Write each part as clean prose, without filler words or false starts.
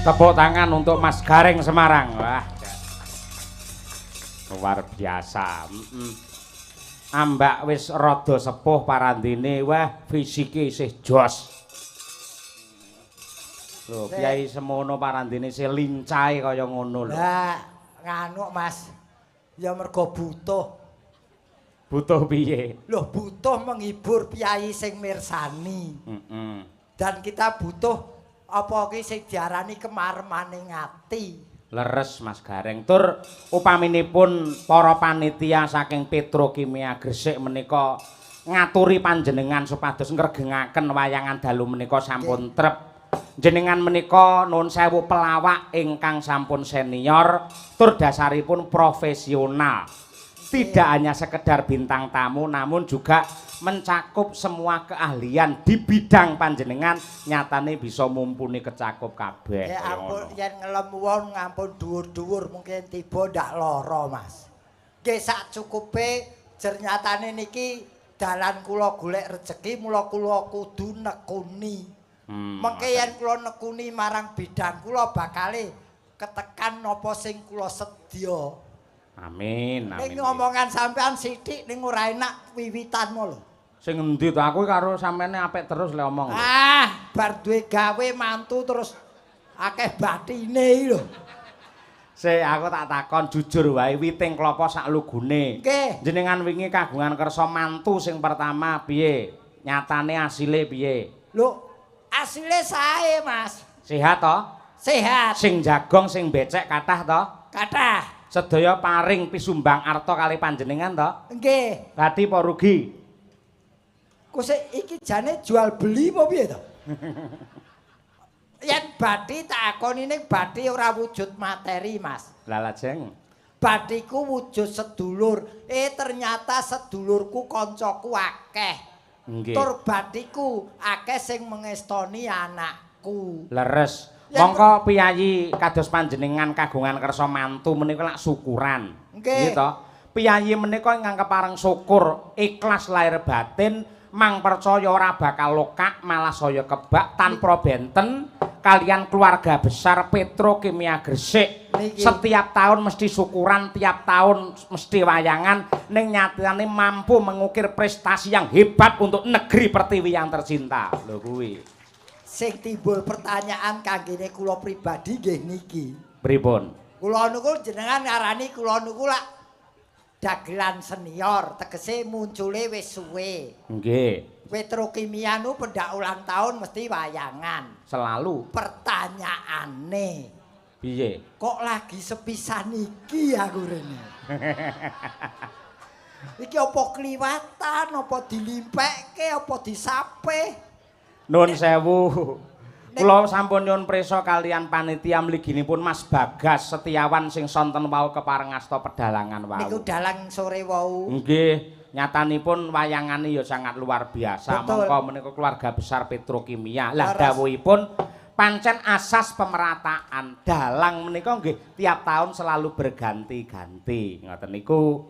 Tepuk tangan untuk Mas Gareng Semarang. Wah, luar biasa. Ambak wis rada sepuh parandene, wah fisike isih jos. Lho, Kyai semono parandene isih lincahe kaya ngono lho. Lah, nganu Mas. Ya mergo butuh. Butuh piye? Loh, butuh menghibur piyai sing mirsani. Dan kita butuh apa ki sing diarani kemaremaning ati. Leres Mas Gareng. Tur upaminipun para panitia saking Petrokimia Gresik menika ngaturi panjenengan supados ngregengaken wayangan dalu menika sampun trep. Jenengan menika nuwun sewu pelawak ingkang sampun senior tur dasaripun profesional. Tidak hanya sekedar bintang tamu namun juga mencakup semua keahlian di bidang panjenengan nyatane bisa mumpuni kecakup kabeh. Ya ampun yen ngelem wong ngampun dhuwur-dhuwur mungkin tiba ndak lara Mas. Nggih sak cukupe jernyatane niki dalan kula golek rejeki mula kula kudu nekuni. Mengke yen kula nekuni marang bidang kula bakale ketekan napa sing kula sedya. Amin, amin. Ning ngomongan sampean sithik ning ora enak wiwitanmu lho. Sing endi to aku karo sampeyan apik terus le omong. Ah, bar duwe gawe mantu terus akeh bathine lho. Aku tak takon jujur wae witing klapa sak lugune. Nggih. Jenengan wingi kagungan kersa mantu sing pertama piye? Nyatane asile piye? Lho, asile sae, Mas. Sehat to? Sehat. Sing jagong sing becek kathah to? Kathah. Sedaya paring pisumbang arta kali panjenengan to? Nggih. Berarti apa rugi? Kusik iki jane jual beli apa piye to? Yen bathi tak akoni ning bathi ora wujud materi, Mas. Lah lajeng. Bathiku wujud sedulur. Ternyata sedulurku koncoku akeh. Nggih. Tur bathiku akeh sing mengestoni anakku. Leres. Ya, Mongko piyayi kados panjenengan kagungan kersa mantu menika lak syukuran. Nggih. to? Piyayi menika ingkang kepareng syukur, ikhlas lahir batin, mang percaya ora bakal lokak malah saya kebak tanpa benten kalian keluarga besar Petrokimia Gresik. Niki. Setiap tahun mesti syukuran, tiap tahun mesti wayangan, ning nyatane mampu mengukir prestasi yang hebat untuk negeri Pertiwi yang tercinta. Lho kuwi. Sing timbul pertanyaan kanggene kula pribadi nggih niki. Pripun? Kula niku jenengan ngarani kula niku lak dagelan senior, tegese muncule wis suwe. Nggih. Petrokimia nu pendak ulang tahun mesti wayangan. Selalu. Pertanyaane, Piye? kok lagi sepisan iki aku rene? Iki apa kliwatan, apa dilimpekke, apa disape? Nuwun sewu. Kula sampun nyuwun prisa kalian panitia mliginipun Mas Bagas Setiawan sing sonten wau kepareng asta pedalangan wau. Niku dalang sore wau. Nggih, nyatanipun wayangane ya sangat luar biasa. Betul. Mongko menika keluarga besar Petrokimia. Lah dawuhipun pancen asas pemerataan. Dalang menika nggih tiap tahun selalu berganti-ganti. Ngoten niku.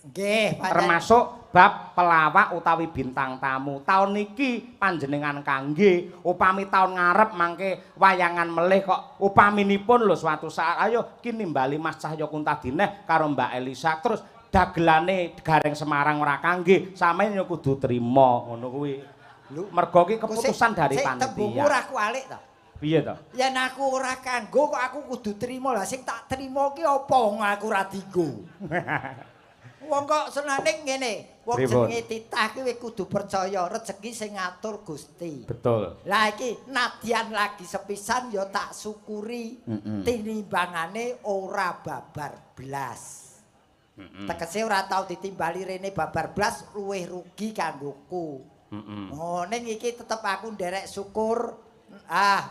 Nggih, Termasuk bab pelawak utawi bintang tamu. Tahun niki panjenengan kangge, upami tahun ngarep mangke wayangan melih kok upaminipun lho suatu saat ayo ki nimbali Mas Cahya Kuntadineh karo Mbak Elisa terus dagelane Gareng Semarang ora kangge, sampeyan yo kudu trima ngono kuwi. Mergo ki keputusan dari panitia. Tembungmu ora kualik to. Piye to? Yen aku ora kanggo kok aku kudu trima lah sing tak trima ki apa wong aku ora dienggo. Wong kok senane ngene, wong jenenge titah ki kudu percaya rezeki sing ngatur Gusti. Betul. Lah iki nadyan lagi sepisan ya tak syukuri tinimbangane ora babar blas. Tegese ora tau ditimbali rene babar blas luwih rugi kanggoku. Oh ning iki tetep aku nderek syukur.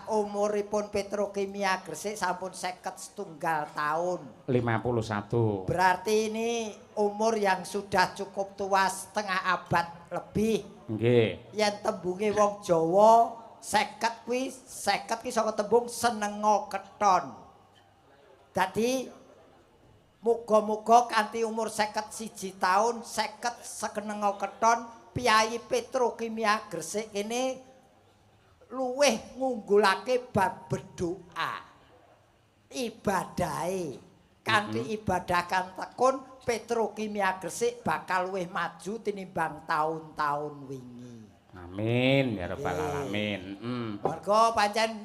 Umuripun Petrokimia Gresik sampun 51 tahun. 51. Berarti ini umur yang sudah cukup tua setengah abad lebih. Nggih. Yen tembunge wong Jawa 50 ki saka tembung senenga keton. Dadi muga-muga kanthi umur 51 tahun 50 senenga keton Piyai Petrokimia Gresik ini luweh ngunggulake bab berdoa. Ibadahe. Kanthi ibadah kang tekun Petrokimia Gresik bakal luwih maju tinimbang taun-taun wingi. Amin ya rabbal alamin. Mergo pancen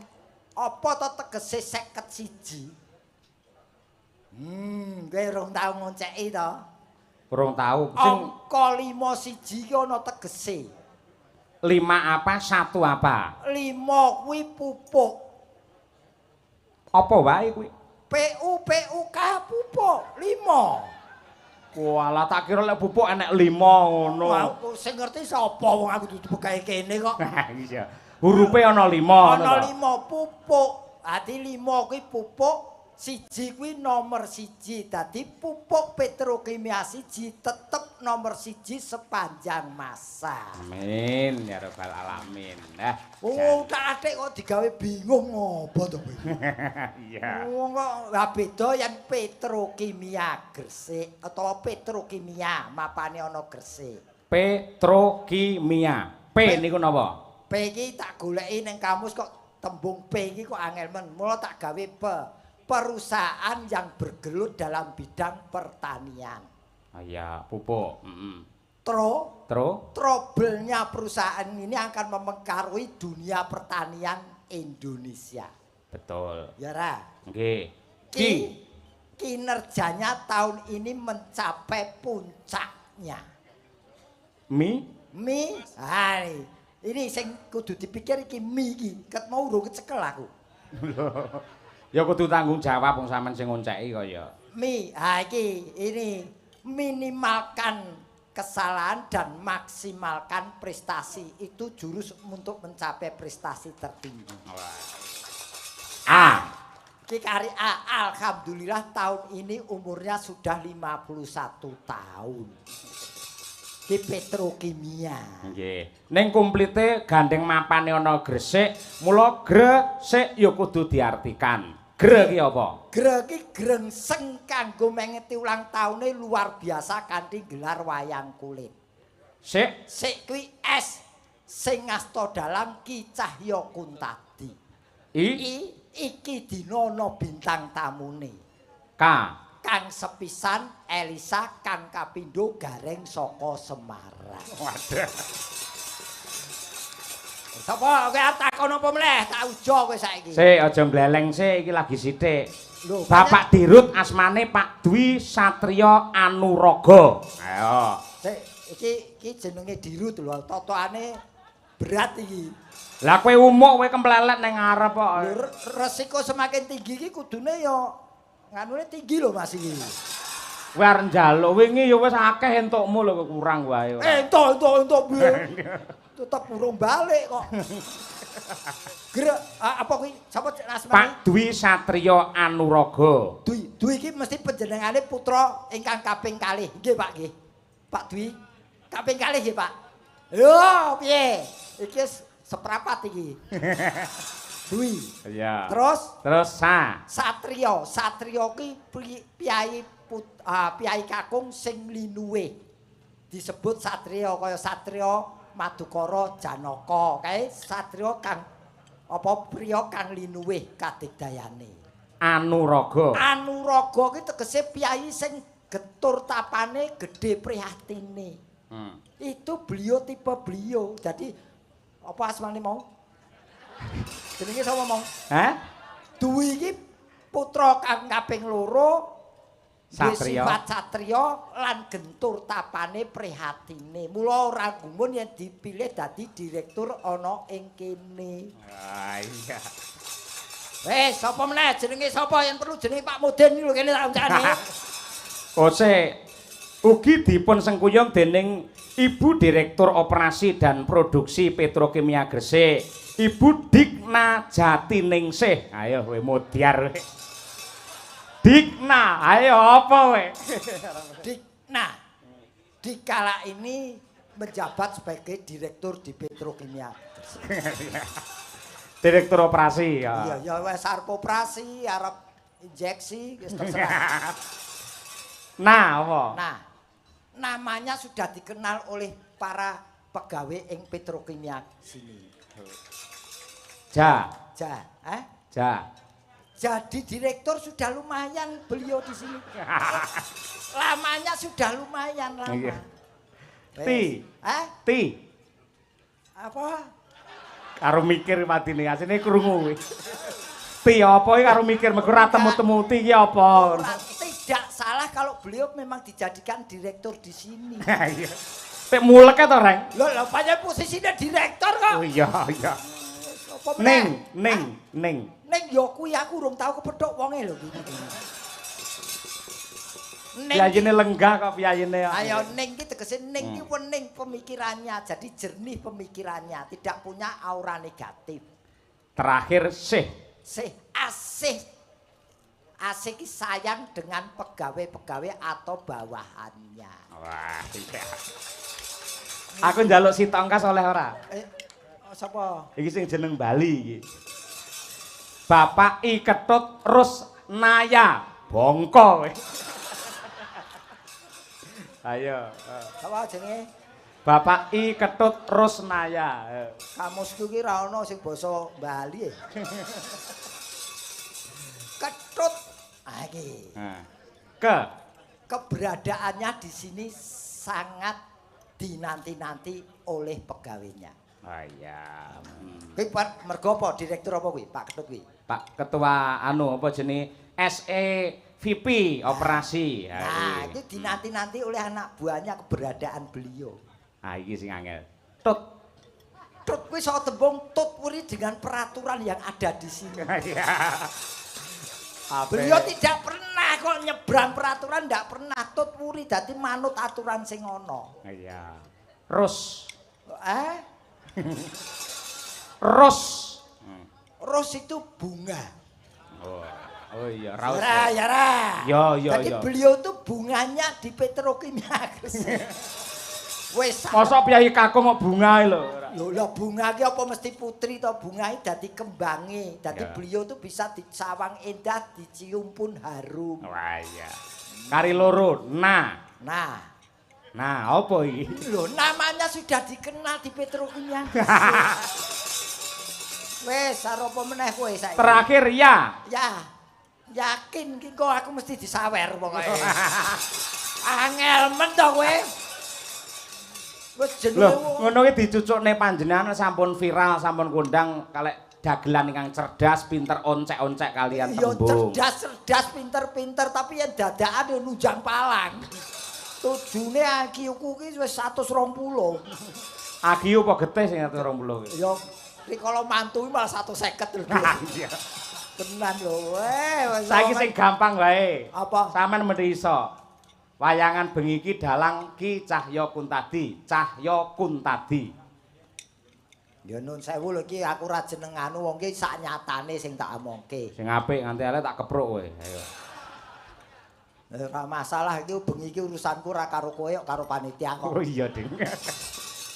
apa to tegese 51? Kowe rong tau ngonceki to? Kurang tahu. Angka 51 ki ana tegese. 5 apa, 1 apa? 5 kuwi pupuk. Apa wae kuwi? PUK pupuk 5. Walah tak kira lek pupuk enek 5 ngono. Aku sing ngerti sapa wong aku dudu pegawe kene kok. Iya. Hurufe ana 5 ngono. Ana 5 pupuk. Dadi 5 kuwi pupuk, 1 kuwi nomor 1. Dadi pupuk petrokimia 1 tetep nomor 1 sepanjang masa. Amin ya rabbal alamin. Nah, tak atik kok digawe bingung ngopo to kowe. iya. Wong kok beda yen Petrokimia Gresik utawa petrokimia mapane ana Gresik. Petrokimia. P niku napa? P iki tak goleki ning kamus kok tembung P iki kok angel men. Mula tak gawe perusahaan yang bergelut dalam bidang pertanian. Oh iya, pupuk. Trouble-nya perusahaan ini akan mempengaruhi dunia pertanian Indonesia. Betul. Ya ra? Nggih. Kinerjanya tahun ini mencapai puncaknya. Ini sing kudu dipikir iki iki. Ket mau urung kecekel aku. Ya kudu tanggung jawab wong sampean sing ngonceki kaya. Ini minimalkan kesalahan dan maksimalkan prestasi. Itu jurus untuk mencapai prestasi tertinggi. Ki kari A, alhamdulillah tahun ini umurnya sudah 51 tahun. Ki petrokimia. Nggih. Ning kumplite gandeng mapane ana Gresik, mula Gresik ya kudu diartikan. Gre ki apa? Gre ki grengseng kanggo mengeti ulang taune luar biasa kanthi gelar wayang kulit. Sik kuwi S sing ngasta dalam Ki Cahya Kuntadi. Iki dina ana bintang tamune. Kang sepisan Elisa kang kapindho gareng saka Semarang. Waduh. Sapa kowe arep takon apa meneh? Tak uja kowe saiki. Sik aja gleleng sik iki lagi sithik. Bapak Dirut asmane Pak Dwi Satrio Anuraga. Ayo. Sik iki jenenge Dirut lho, totoane berat iki. Lah kowe umuk kowe kemplelet ning ngarep kok. Resiko semakin tinggi iki kudune ya nganune tinggi lho Mas iki. Kowe arep njaluk wingi ya wis akeh entukmu lho kurang wae. Entuk piye? Tetep urung balik kok. Apa kuwi? Sapa asmane? Pak Dwi Satrio Anuraga. Dwi iki mesti panjenengane putra ingkang kaping kalih. Nggih Pak nggih. Pak Dwi kaping kalih nggih Pak. Yo piye? Iki seprapat iki. Dwi. Iya. Terus Satrio. Satrio ki piyai kakung sing linuwe. Disebut Satrio kaya Satrio Madukara Janaka. Kae Satrio kang apa priya kang linuwih kadigdayane. Anuraga. Anuraga ki tegese piyai sing getur tapane gedhe prihatine. Itu beliau tipe beliau. Jadi apa asmane mau? Jenenge sapa mau? Dwi iki putra kang kaping 2 Satrio. Sifat Satrio lan gentur tapane prihatine. Mula ora gumun yen dipilih dadi direktur ana ing kene. Iya. Wes sapa meneh jenenge sapa yen perlu jenenge Pak Mudin iki lho kene tak uncane. Ugi dipun sengkuyung dening Ibu Direktur Operasi dan Produksi Petrokimia Gresik, Ibu Dikna Jatiningsih. Ayo kowe modiar. Dikna, ayo apa we? Dikna. Dikala ini menjabat sebagai direktur di Petrokimia. Direktur operasi ya. Iya, ya wis arep operasi, arep injeksi, wis terserah. Nah, apa? Nah, namanya sudah dikenal oleh para pegawai ing Petrokimia sini. Ja. Ja. Jadi direktur sudah lumayan beliau di sini. Lamanya sudah lumayan lama. Iya. Ti. Ti. Apa? Karo mikir patine asine krungu kuwi. Ti apa iki karo mikir mergo ora temu-temu ti iki apa? Tidak salah kalau beliau memang dijadikan direktur di sini. Iya. Pek mulek to, Reng? Loh, pancen posisinya direktur kok. Oh iya, iya. Ning yo kuwi aku urung tau kepethuk wonge lho. Piyayene lenggah kok piyayene. Ayo ning iki tegese ning iki wening pemikirannya, jadi jernih pemikirannya, tidak punya aura negatif. Terakhir sih asih. Asih ki sayang dengan pegawai-pegawai atau bawahannya. Wah, iya. Aku njaluk si tongkas oleh ora? Sapa? Iki sing jeneng Bali iki. Bapak I Ketut Rusnaya Bongko kowe. Ayo. Apa jenenge? Bapak I Ketut Rusnaya. Kamusku ki ra ono sing basa Bali. Ketut. Ah iki. Keberadaannya di sini sangat dinanti-nanti oleh pegawainya. Oh iya. Kuwi mergo apa direktur apa kuwi? Pak Ketut kuwi. Pak Ketua apa jenenge SEVP operasi. Nah, itu dinanti-nanti oleh anak buahnya keberadaan beliau. Ah iki sing angel. Tut kuwi iso tembung tut puri dengan peraturan yang ada di sini. Iya. Beliau tidak pernah kok nyebrang peraturan, ndak pernah tut puri dadi manut aturan sing ono. Iya. Ros. Ros. Ros itu bunga. Oh iya, raus. Yo. Yo. Jadi beliau tuh bunganya di Petrokimia Gresik. Wes. Mosok piyai kakung kok bunga lho. Lho lah bunga ki apa mesti putri to bungae dadi kembange. Dadi beliau tuh bisa dicawang indah, dicium pun harum. Wah iya. Kari loro. Nah, apa iki? Lho, namanya sudah dikenal di Petrokimia. Wes, karo apa meneh kowe saiki? Terakhir ya. Yakin ki kok aku mesti disawer pokoke. Angel men to kowe. Wes jenenge. Lho, ngono ki dicucukne panjenengan sampun viral, sampun kondang kalek dagelan ingkang cerdas, pinter oncek-oncek kalian tembung. Yo cerdas, pinter-pinter tapi yen dadakan yo nunjang palang. Tujune IQ-ku ki wis 120. IQ apa getih sing 120 ki? Yo rikala mantu malah 150 lho. Iya. Tenan lho. Saiki sing gampang wae. Apa? Sampeyan mesti iso. Wayangan bengi iki dalang Ki Cahya Kuntadi. Ya nun sewu lho iki aku ora jeneng anu wong ki sak nyatane sing tak omongke. Sing apik nganti elek tak kepruk kowe. Ayo. Ora masalah iki bengi iki urusanku ora karo kowe karo panitia kok. Oh iya, Ding.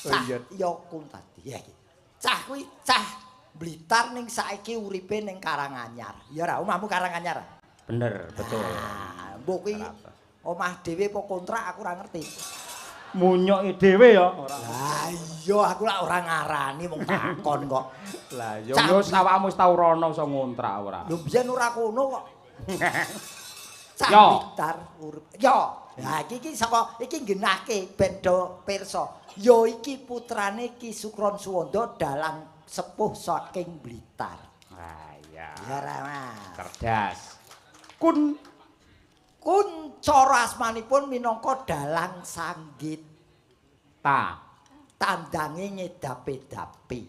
Oh iya. Ya Kuntadi ya iki. Cah kuwi cah Blitar ning saiki uripe ning Karanganyar. Ya ora omahmu Karanganyar. Bener, betul. Nah, mbok kuwi omah dhewe apa kontrak aku ora ngerti. Munyoki dhewe ya ora. Lah iya aku lak ora ngarani wong takon kok. Lah yo wis awakmu wis tau rono iso ngontrak ora. Lho biyen ora kono kok. Yo. Blitar urip. Yo. Lah iki saka iki nggenahke ben do pirsa. Yo iki putrane Ki Sukron Suwondo dalang sepuh saking Blitar. Ah iya. Ya ra Mas. Cerdas. Kun cara asmanipun minangka dalang sanggit. Tandange ngedapi-dapi.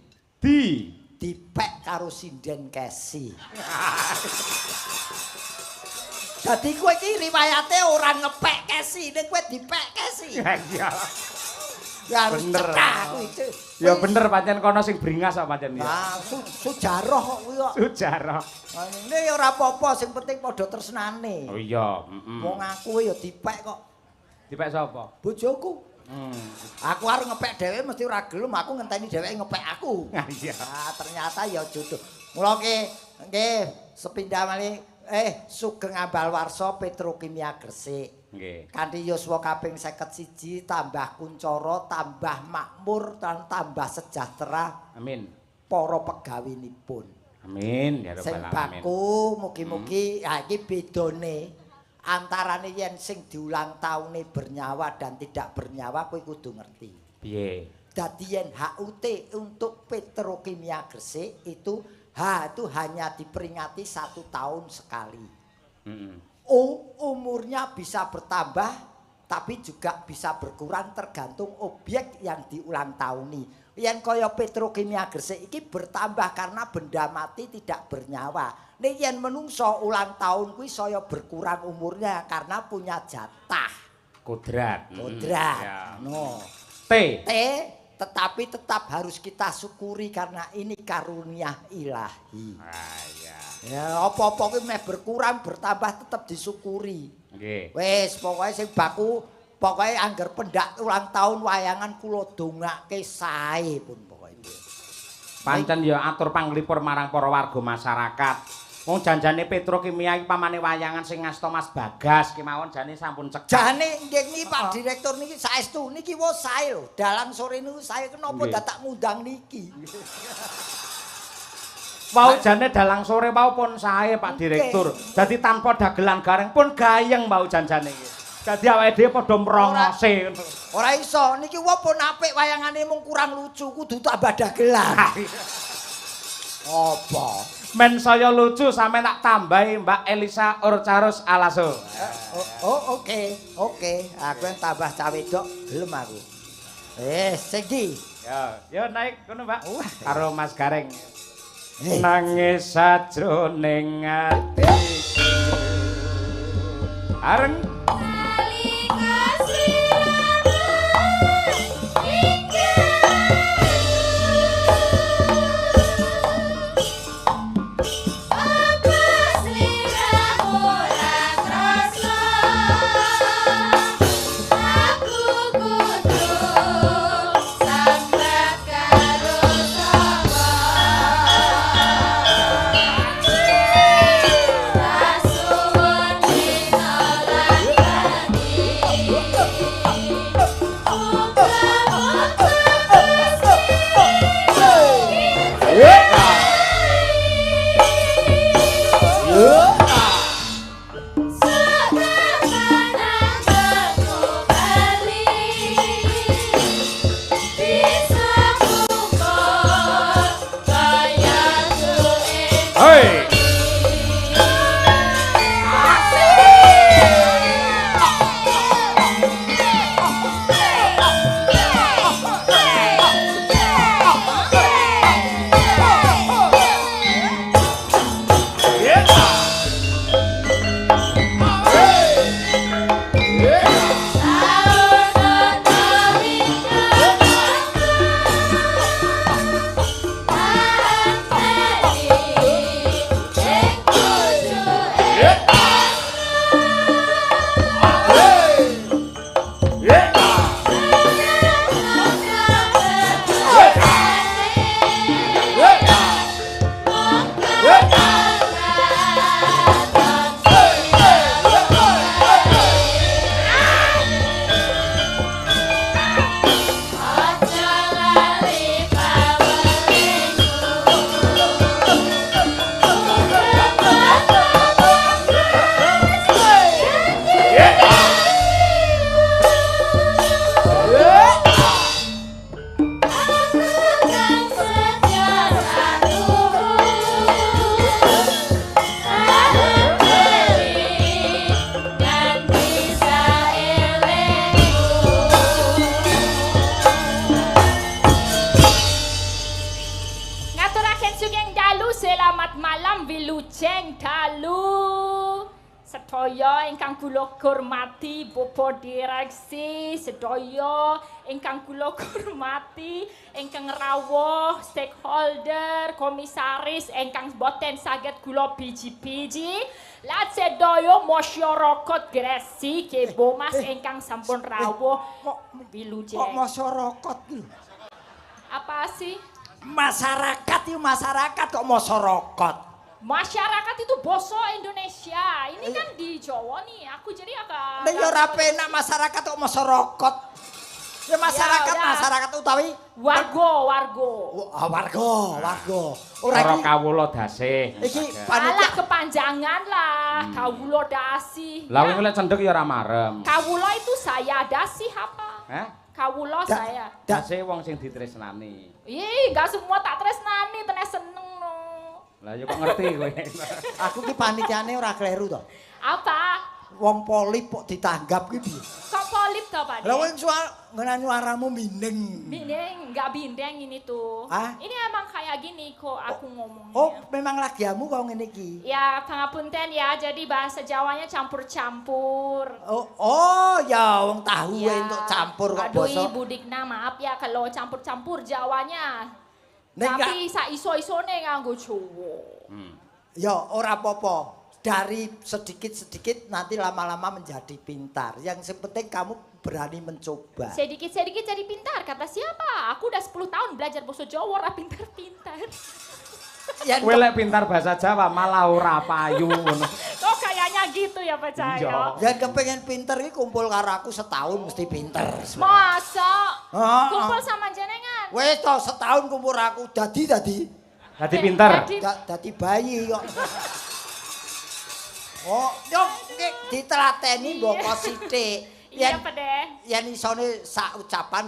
Dipek karo sinden kesi. Dadi kowe iki riwayate ora ngepek kesi, ning kowe dipek kesi. Iya. Ya bener. Ya bener pancen kono sing bringas kok pancen ya. Nah, sujarah kok kuwi kok. Sujarah. Ini ora apa-apa, sing penting padha tresnane. Oh iya, Wong aku ya dipek kok. Dipek sapa? Bojoku. Aku arep ngepek dhewe mesti ora gelem, aku ngenteni dheweke ngepek aku. Iya. Nah, ternyata ya jodoh. Mula nggih sepindah malih Sugeng Ambalwarsa Petrokimia Gresik. Nggih. Kanthi yuswa kaping 51 tambah kuncara, tambah makmur, dan tambah sejahtera. Amin. para pegawinipun. Amin ya Sing rabbal alamin. baku mugi-mugi iki bedone antarane yen sing diulang tahune bernyawa dan tidak bernyawa kowe kudu ngerti. Piye? Dadi yen HUT untuk Petrokimia Gresik itu itu hanya diperingati 1 tahun sekali. Umurnya bisa bertambah tapi juga bisa berkurang tergantung objek yang diulang tahuni. Yen kaya Petrokimia Gresik iki bertambah karena benda mati tidak bernyawa. Nek yen menungso ulang tahun kuwi saya berkurang umurnya karena punya jatah. Kodrat. Ya. No. T. Tetapi tetap harus kita syukuri karena ini karunia ilahi. Ya, apa-apa kuwi meh berkurang bertambah tetap disyukuri. Nggih. Wis pokoke sing baku pokoke angger pendak ulang tahun wayangan kula dongake sae pun pokoke. Pancen ya atur panglipur marang para warga masyarakat. Wong janjane Petrokimia iki pamane wayangan sing ngasta Mas Bagas kemawon jane sampun cekak. Jane niki Pak Direktur niki saestu niki wis sae lho. Dalang sore niku sae kenapa dadak ngundang niki. Wau jane dalang sore wau pun sae Pak Direktur. Dadi tanpa dagelan gareng pun gayeng wau janjane iki. Dadi awake dhewe padha mrongose. Ora iso niki wong pun apik wayangane mung kurang lucu kudu tambah dagelan. Apa? Men saya lucu sampe tak tambahi Mbak Elisa Urcarus Alaso. Oke. Aku yang tambah cawe dok gelem aku. Segi. Ya naik kono Mbak. Karo Mas Gareng. Nangis sajroning atiku. Areng sedaya ingkang kula hormati Bapak Direksi, sedaya ingkang kula hormati ingkang rawuh stakeholder, komisaris ingkang boten saged kula biji-biji, lan sedaya masyarakat Gresik kebo Mas ingkang sampun rawuh wilujeng. Kok masyarakat lho? Apa sih? Masyarakat itu masyarakat kok masyarakat. Masyarakat itu basa Indonesia. Ini kan di Jawa nih. Aku jadi agak. Nek ya ora penak masyarakat kok masyarakat. Ya masyarakat utawi warga. warga. Ora Ora iki kawula dasih. iki Alah panitia kepanjangan lah. Kawula dasi. Lah wong lek cendhek ya ora marem. Kawula itu saya dasi apa? Hah? Kawula saya. Dasih wong sing ditresnani. Ih, enggak semua tak tresnani, tenan seneng no. Lah ya kok ngerti kowe. aku ki panitiane ora kleru to. Apa? Wong polip kok ditanggap ki piye? Kok polip toh, Pak? Lah wong ngenani suaramu mining. Bindeng, enggak bindeng ini tuh. Ah? Ini emang kayak gini kok aku ngomongnya. Oh, memang lagiamu kok ngene iki. Ya, pangapunten ya. Jadi bahasa Jawanya campur-campur. Oh, ya wong tahu Ya. entuk campur kok Aduh, basa. Ibu Dikna, maaf ya kalau campur-campur Jawanya. Nek Tapi sak iso-isone nganggo Jawa. Ya ora apa-apa. Dari sedikit-sedikit nanti lama-lama menjadi pintar. Yang penting kamu berani mencoba. Sedikit-sedikit jadi pintar, kata siapa? Aku udah 10 tahun belajar bahasa Jawa, ora pintar-pintar. Yang Kowe lek pintar bahasa Jawa malah ora payu ngono. Kok kayaknya gitu ya Pak Cahyo? yang kepengen pinter iki kumpul karo aku setahun mesti pinter. Masa? Ah, Kumpul sama jenengan? Wes to setahun kumpul aku dadi Dadi pinter. dadi bayi kok. Oh, yo ditelateni mboko sithik. Iya, Pak Deh. Yen isone sak ucapan.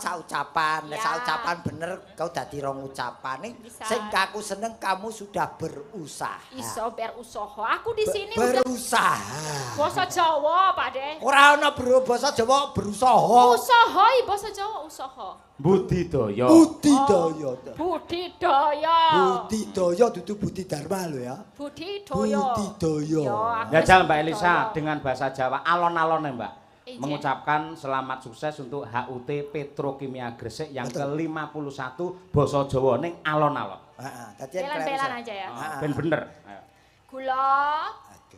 Nek Ya. sak ucapan bener kau dadi rong ucapan. Bisa. Sing aku seneng kamu sudah berusaha. Iso berusaha. Aku di sini udah Berusaha. bahasa Jawa, Pak Deh. Ora ana basa Jawa berusaha. Usaha, bahasa Jawa usaha. Budidaya. Budidaya. Budidaya. Budidaya dudu Budi Dharma lho ya. Budidaya. Budidaya. Yo, aku Jajal Mbak budidaya. Elisa dengan bahasa Jawa alon-alon ya Mbak. Izin. Mengucapkan selamat sukses untuk HUT Petrokimia Gresik yang Betul. ke-51 basa Jawa ning alon-alon. Heeh, dadi yang Belan-belan keren, aja ya. Ah. Ben bener. Ayo. Kula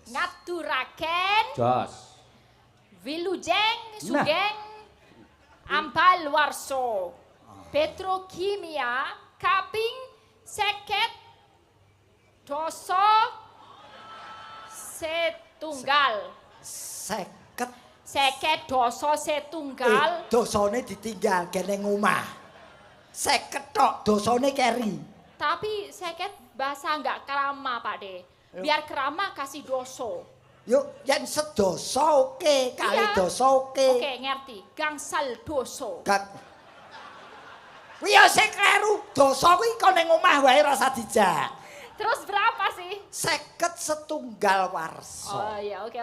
ngaturaken Jos. wilujeng sugeng ampal warso petrokimia kaping seket doso setunggal seket doso setunggal dosane ditinggal kene omah. 50 tok dosane keri. tapi seket bahasa nggak kerama Pak De biar kerama kasih doso. Yuk, yen sedoso oke, kali Iya. doso oke. Oke ngerti gangsal doso. Gak. Kuwi ya sing kleru. Dosa kuwi kok ning omah wae rasa dijak. Terus berapa sih? 50 setunggal warsa. Oh iya, oke.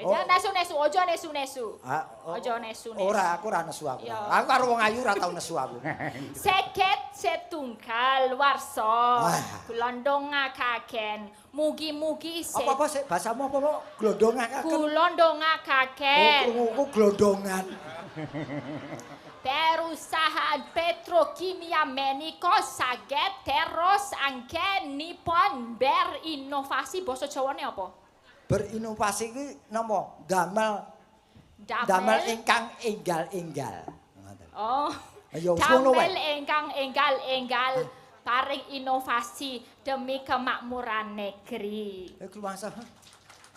Oh. Jangan nesu-nesu, ojo nesu-nesu. Ah, Ojo nesu-nesu. Ora, aku ora nesu aku. Iya. Aku karo wong ayu ora tau nesu aku. Seket setunggal warso. Wah. Kulondongakaken. Mugi-mugi Apa-apa sih bahasamu apa? Glondongaken. Kulondongakaken. Ku glondongan. Perusahaan petrokimia menika saged terus angken nipon berinovasi basa Jawane apa? Berinovasi kuwi napa? Damel ingkang enggal-enggal. Ngoten. Oh. Ayo, wis ngono wae. Damel ingkang enggal-enggal paring inovasi demi kemakmuran negeri. Iku masa.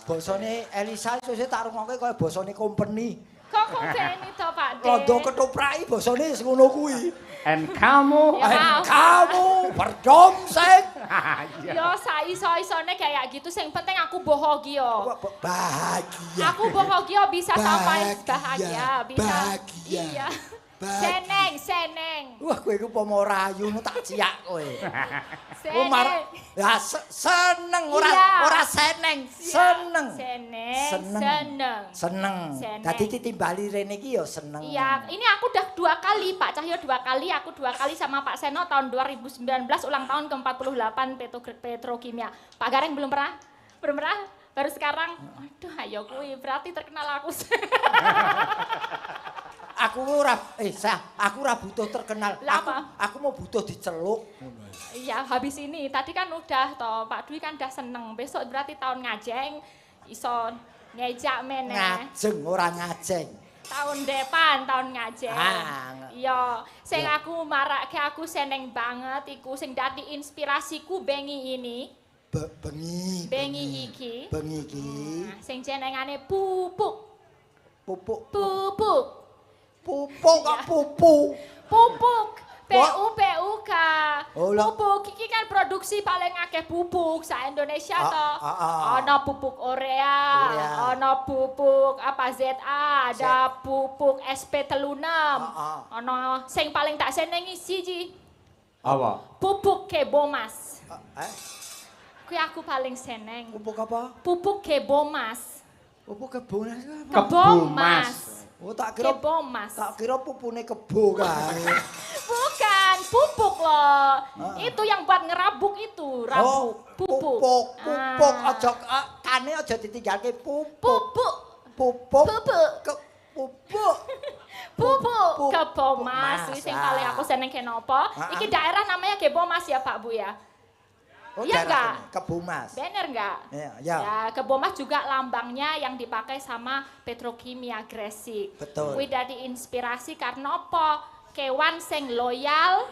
Basane Elisa sesuk tak rungokke kaya basane company. Kok kompeni to Pak De? Londo ketoprak basane wis ngono kuwi. And kamu Ya, maaf. Kamu berdomsek. Yo saiso-isone kayak gitu sing penting aku bahagia. Bahagia. Aku bahagia bisa sampai Bahagia. bahagia, bisa. Bahagia. Iya. Bahagia. Seneng. Wah, kowe iku pomo rayu nu tak ciak kowe. Seneng. Ya seneng ora Iya. ora seneng, seneng. Seneng. Seneng. Seneng. Dadi ditimbali rene iki ya seneng. Iya, ini aku udah 2 kali, Pak Cahyo 2 kali, aku 2 kali sama Pak Seno tahun 2019 ulang tahun ke-48 Petrokimia. Pak Gareng belum pernah? Belum pernah? Baru sekarang. Aduh, ayo kuwi berarti terkenal aku. Aku ora butuh terkenal. Lah, apa? Aku mau butuh diceluk. Iya, habis ini. Tadi kan udah toh, Pak Dwi kan udah seneng. Besok berarti tahun ngajeng iso ngejak meneh. Ngajeng ora ngajeng. Tahun depan tahun ngajeng. Ah, Iya, sing iya. aku marake aku seneng banget iku sing dadi inspirasiku bengi ini. Bengi iki. Bengi iki. Nah, sing jenengane pupuk. Pupuk. Pupuk. Pupuk kok pupu. Pupuk. PUK. Oh, lah. Pupuk iki kan produksi paling akeh pupuk sa Indonesia to. ah. Ana pupuk Urea, ana pupuk apa ZA, ada pupuk SP36. Ana sing paling tak senengi siji. Apa? Pupuk Kebomas. Eh? Kuwi aku paling seneng. Pupuk apa? Pupuk Kebomas. Pupuk kebon. Kebomas. Oh tak kira Kebomas. tak kira pupune kebo kan. Bukan, pupuk loh. Itu yang buat ngerabuk itu, rabuk. Pupuk. Pupuk aja kane aja ditinggalke pupuk. Pupuk. Pupuk. Pupuk. Pupuk Pupuk. Kebomas. Ini yang paling aku seneng kenapa. Iki daerah namanya Kebomas ya Pak Bu ya? Oh, Iya enggak? Kebomas. Bener enggak? Ya. Ya, Kebomas juga lambangnya yang dipakai sama Petrokimia Gresik. Betul. Kuwi dadi inspirasi karena apa? Kewan sing loyal,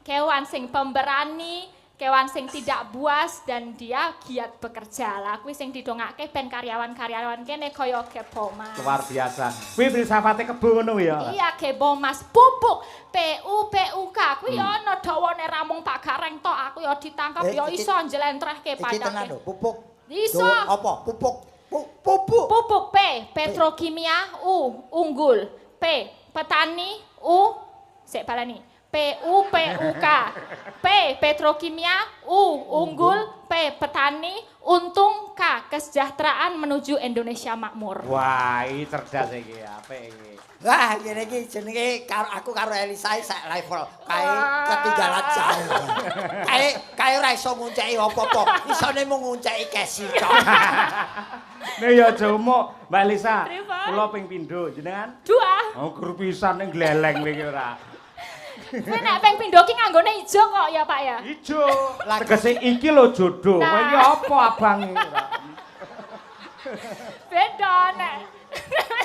kewan sing pemberani, kewan sing tidak buas dan dia giat bekerja. Lah kuwi sing didongake ben karyawan-karyawan kene kaya Kebomas. Luar biasa. Kuwi filsafate kebo ngono ya. Iya Kebomas pupuk PUK kuwi ya ana dawane ramung Pak Gareng tok aku ya ditangkap ya iso njlentrehke Iki tenan padake. lho, pupuk. Iso. Apa? Pupuk. Pupuk. Pupuk P Petrokimia U unggul. P petani U sik balani. PUK. P Petrokimia U unggul. P petani untung. K kesejahteraan menuju Indonesia makmur. Wah, iki cerdas iki, apik iki. Wah, ngene iki jenenge aku karo Elisa sak level. Kae ketinggalan jauh. Kae ora iso ngunceki apa-apa. Isone mung ngunceki kesi tok. Nek ya aja umuk, Mbak Lisa. Terima. Kula ping pindho jenengan. Dua. Oh, guru pisan ning gleleng iki ora. Kuwi nek ping pindho ki nganggone ijo kok ya Pak ya. Ijo. Tegese iki lho jodoh. Kowe iki apa abang iki ora? Beda nek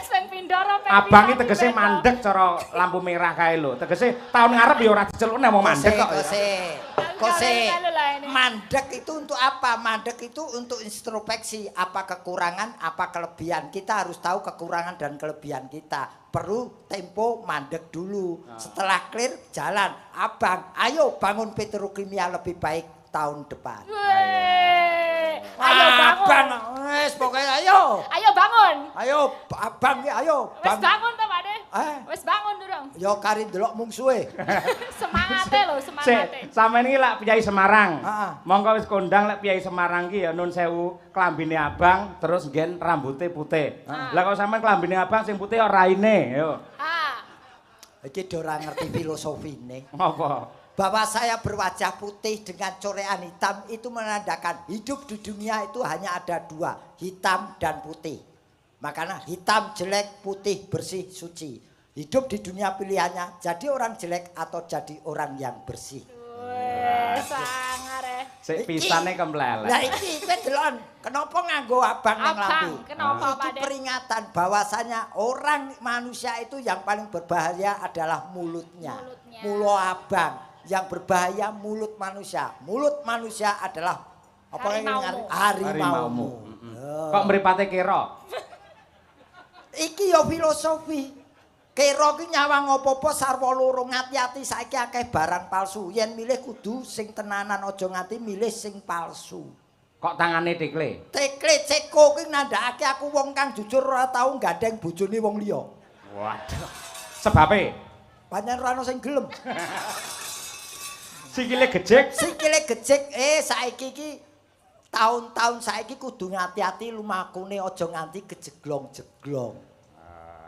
sing pindho ora ping Abang iki pindho tegese beda. mandek cara lampu merah kae lho. Tegese tahun ngarep ya ora dicelukne mau mandek kok. Kose. Mandek itu untuk apa? Mandek itu untuk introspeksi apa kekurangan, apa kelebihan. Kita harus tahu kekurangan dan kelebihan kita. Perlu tempo mandek dulu. Setelah clear jalan. Abang, ayo bangun petrokimia lebih baik tahun depan. Weh. Ayo bangun. Abang, wes pokoknya ayo. Ayo bangun. Ayo, abang ayo. Wes bangun to Pak De? Eh? Wes bangun durung. Yo kari delok mungsuhe. Semangate lho, semangate. Sampeyan iki lak Piyai Semarang. Heeh. Monggo wis kondang lek Piyai Semarang ki ya nun sewu klambine abang terus nggen rambute putih. Lah kok sampean klambine abang sing putih ora raine yo. Iki ora ngerti filosofine. Apa? Bahwa saya berwajah putih dengan corean hitam itu menandakan hidup di dunia itu hanya ada dua, hitam dan putih. Makanya hitam jelek, putih bersih, suci. Hidup di dunia pilihannya jadi orang jelek atau jadi orang yang bersih. Weh, sangar eh. Sik pisane kemplelek. Nah iki kowe delon, kenapa nganggo abang nang lampu? Abang, kenapa Iki Pak De? peringatan bahwasanya orang manusia itu yang paling berbahaya adalah mulutnya. Mulo abang. Yang berbahaya mulut manusia. Mulut manusia adalah apa Harimaumu. harimaumu. Kok mripate kira? Iki ya filosofi. Kira ki nyawang apa-apa sarwa loro ngati-ati saiki akeh barang palsu. Yen milih kudu sing tenanan aja nganti milih sing palsu. Kok tangane tikle? Tekle ceko ki nandhakake aku wong kang jujur ora tau gandeng bojone wong liya. Waduh. Sebabe Pancen ora ana sing gelem. sikile gejek. Sikile gejek saiki iki tahun-tahun saiki kudu ngati-ati lumakune aja nganti kejeglong-jeglong.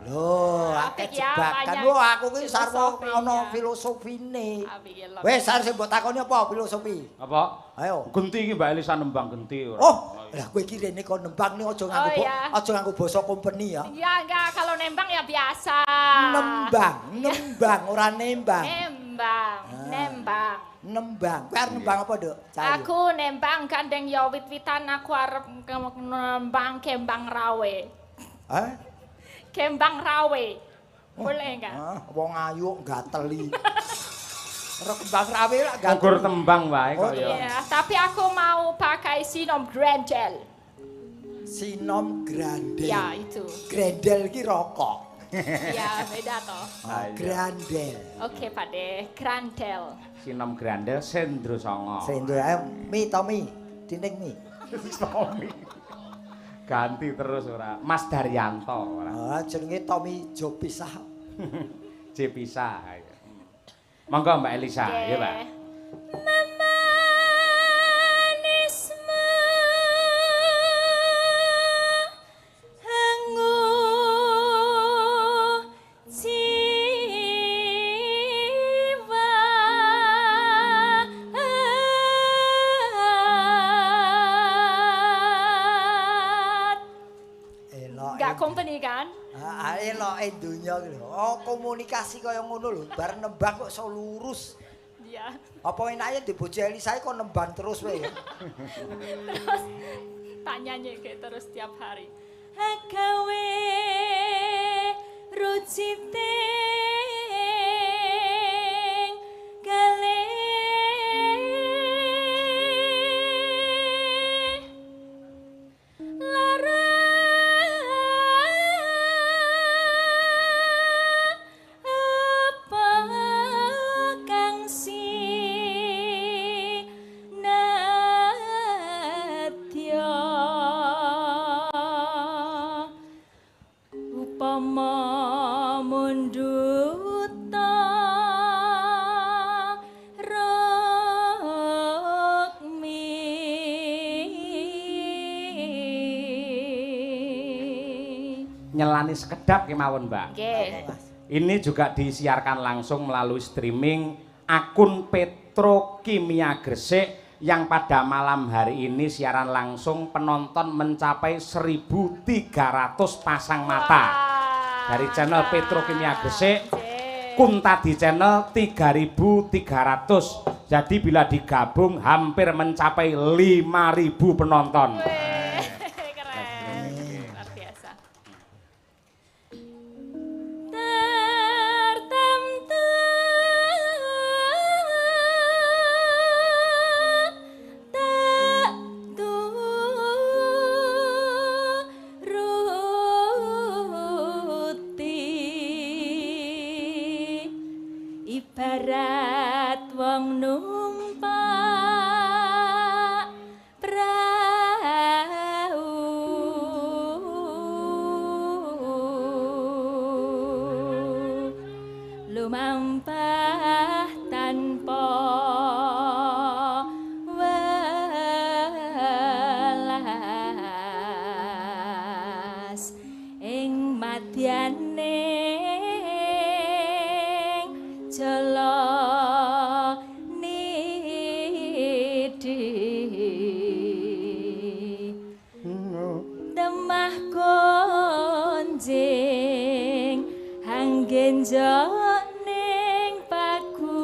Lho, akeh Apik ya, jebakan. banyak Wah, aku ki sarwa filosofinya. ana filosofine. Apik ya, lho. Wes arep mbok takoni apa filosofi? Apa? Ayo. Genti iki Mbak Elisa nembang genti ora. Oh, lah kowe iki rene kok nembang nih aja nganggo Oh, iya. aja nganggo basa company ya. Ya enggak, kalau nembang ya biasa. Nembang, ora nembang. Nembang. Nembang. Kowe arep nembang apa, Duk? Cahayu. Aku nembang gandeng ya wit-witan aku arep nembang kembang rawe. Hah? Kembang rawe. Boleh enggak? Wong ayu gateli. Ora kembang rawe lah gateli. Ukur tembang wae kok ya. Iya, tapi aku mau pakai sinom grandel. Sinom grandel. Ya, itu. Grandel ki rokok. Iya, beda toh. Grandel. Oke, Pak De, Grandel. Sinom Grandel Sendro Songo. Sendro ayo mi Tommy, dinding mi. Tommy. Ganti terus ora. Mas Daryanto ora. Ah jenenge Tommy Jopisah. Jepisa. Monggo Mbak Elisa, ya Pak. Company kan? Eloke donya lho. Oh, komunikasi kaya ngono lho. Bar nembang kok iso lurus. Iya. Apa enake di bojo Elisa kok nembang terus wae ya? Terus tak nyanyike terus tiap hari. Gawe rucite gale nyelani sekedap kemawon Mbak. Nggih. Ini juga disiarkan langsung melalui streaming akun Petrokimia Gresik yang pada malam hari ini siaran langsung penonton mencapai 1.300 pasang mata. Dari channel Petrokimia Gresik, Kunta di channel 3.300. Jadi bila digabung hampir mencapai 5.000 penonton. Ibarat wong numpak prau lumampah tanpa welas ing madyane jala nidi temah konjing anggen jok ning pagulingan.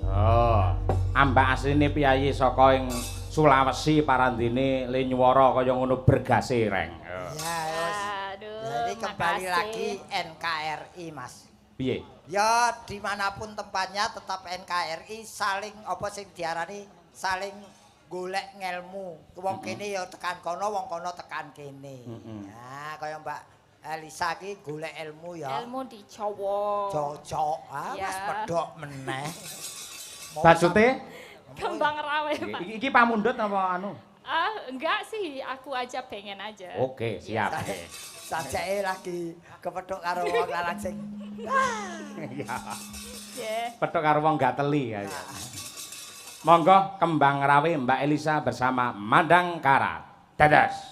Oh, ambak asline piyayi saka ing Sulawesi parandene le nyuwara kaya ngono bergase reng. Ya, wis. Jadi kembali lagi NKRI, Mas. Piye? Ya dimanapun tempatnya tetap NKRI saling apa sing diarani saling golek ngelmu. Wong kene ya tekan kono, wong kono tekan kene. Nah, kaya Mbak Elisa iki golek ilmu ya. Ilmu di Jawa. Cocok. Ah, Ya. Mas pedhok meneh. Bacute? Kembang rawe, Pak. Iki pamundhut apa anu? Enggak sih, aku aja pengen aja. Oke, siap. Sajake lagi kepethuk karo wong lanang sing. Iya. Nggih. Petuk karo wong gateli ya. Monggo kembang rawe Mbak Elisa bersama Madangkara. Dadas.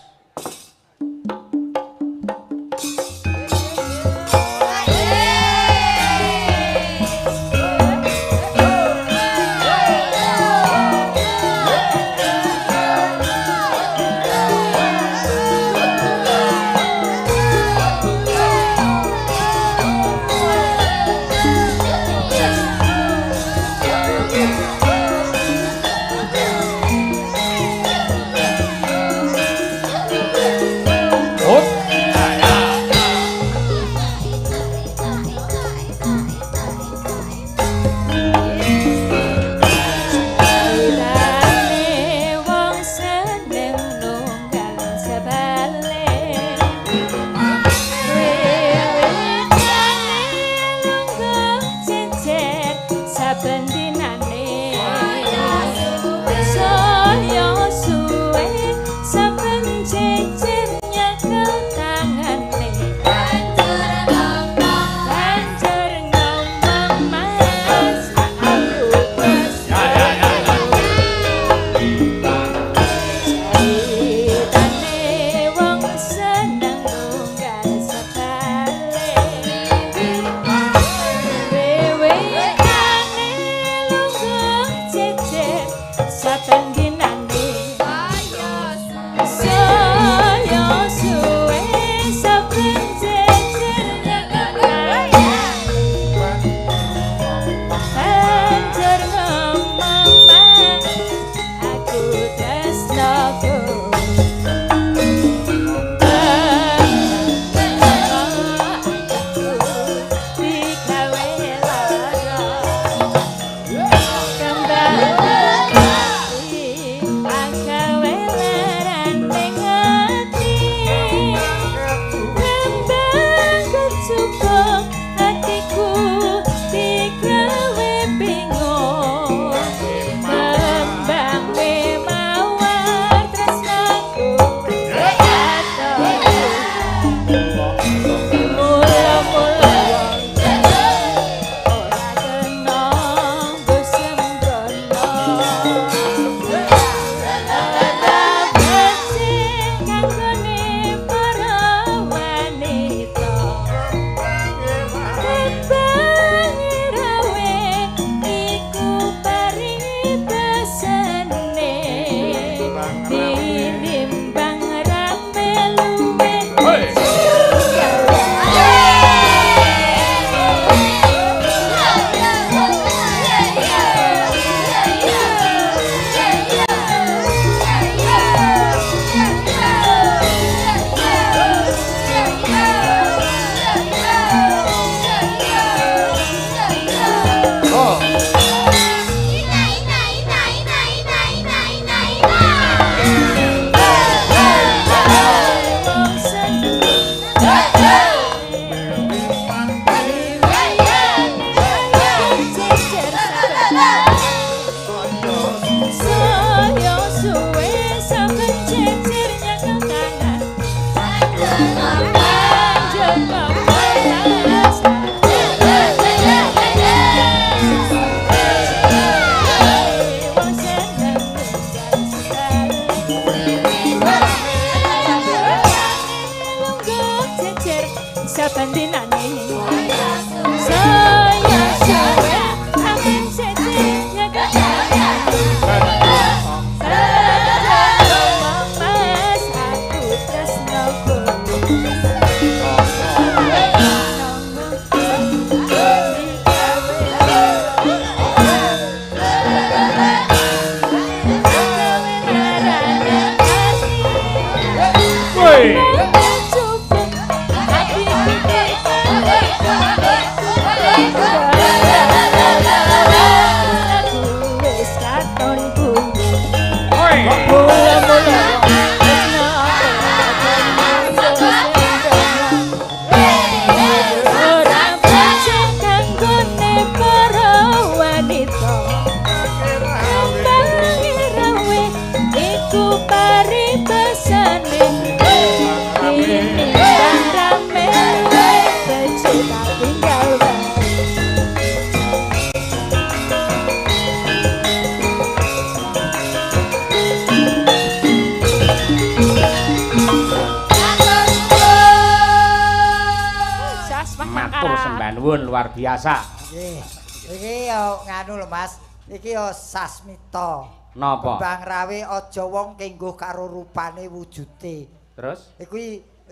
Nuwun luar biasa. Nggih. Iki yo nganu lho Mas. Iki yo sasmita. Napa? Kembang rawe aja wong kenggo karo rupane wujude. Terus? Iku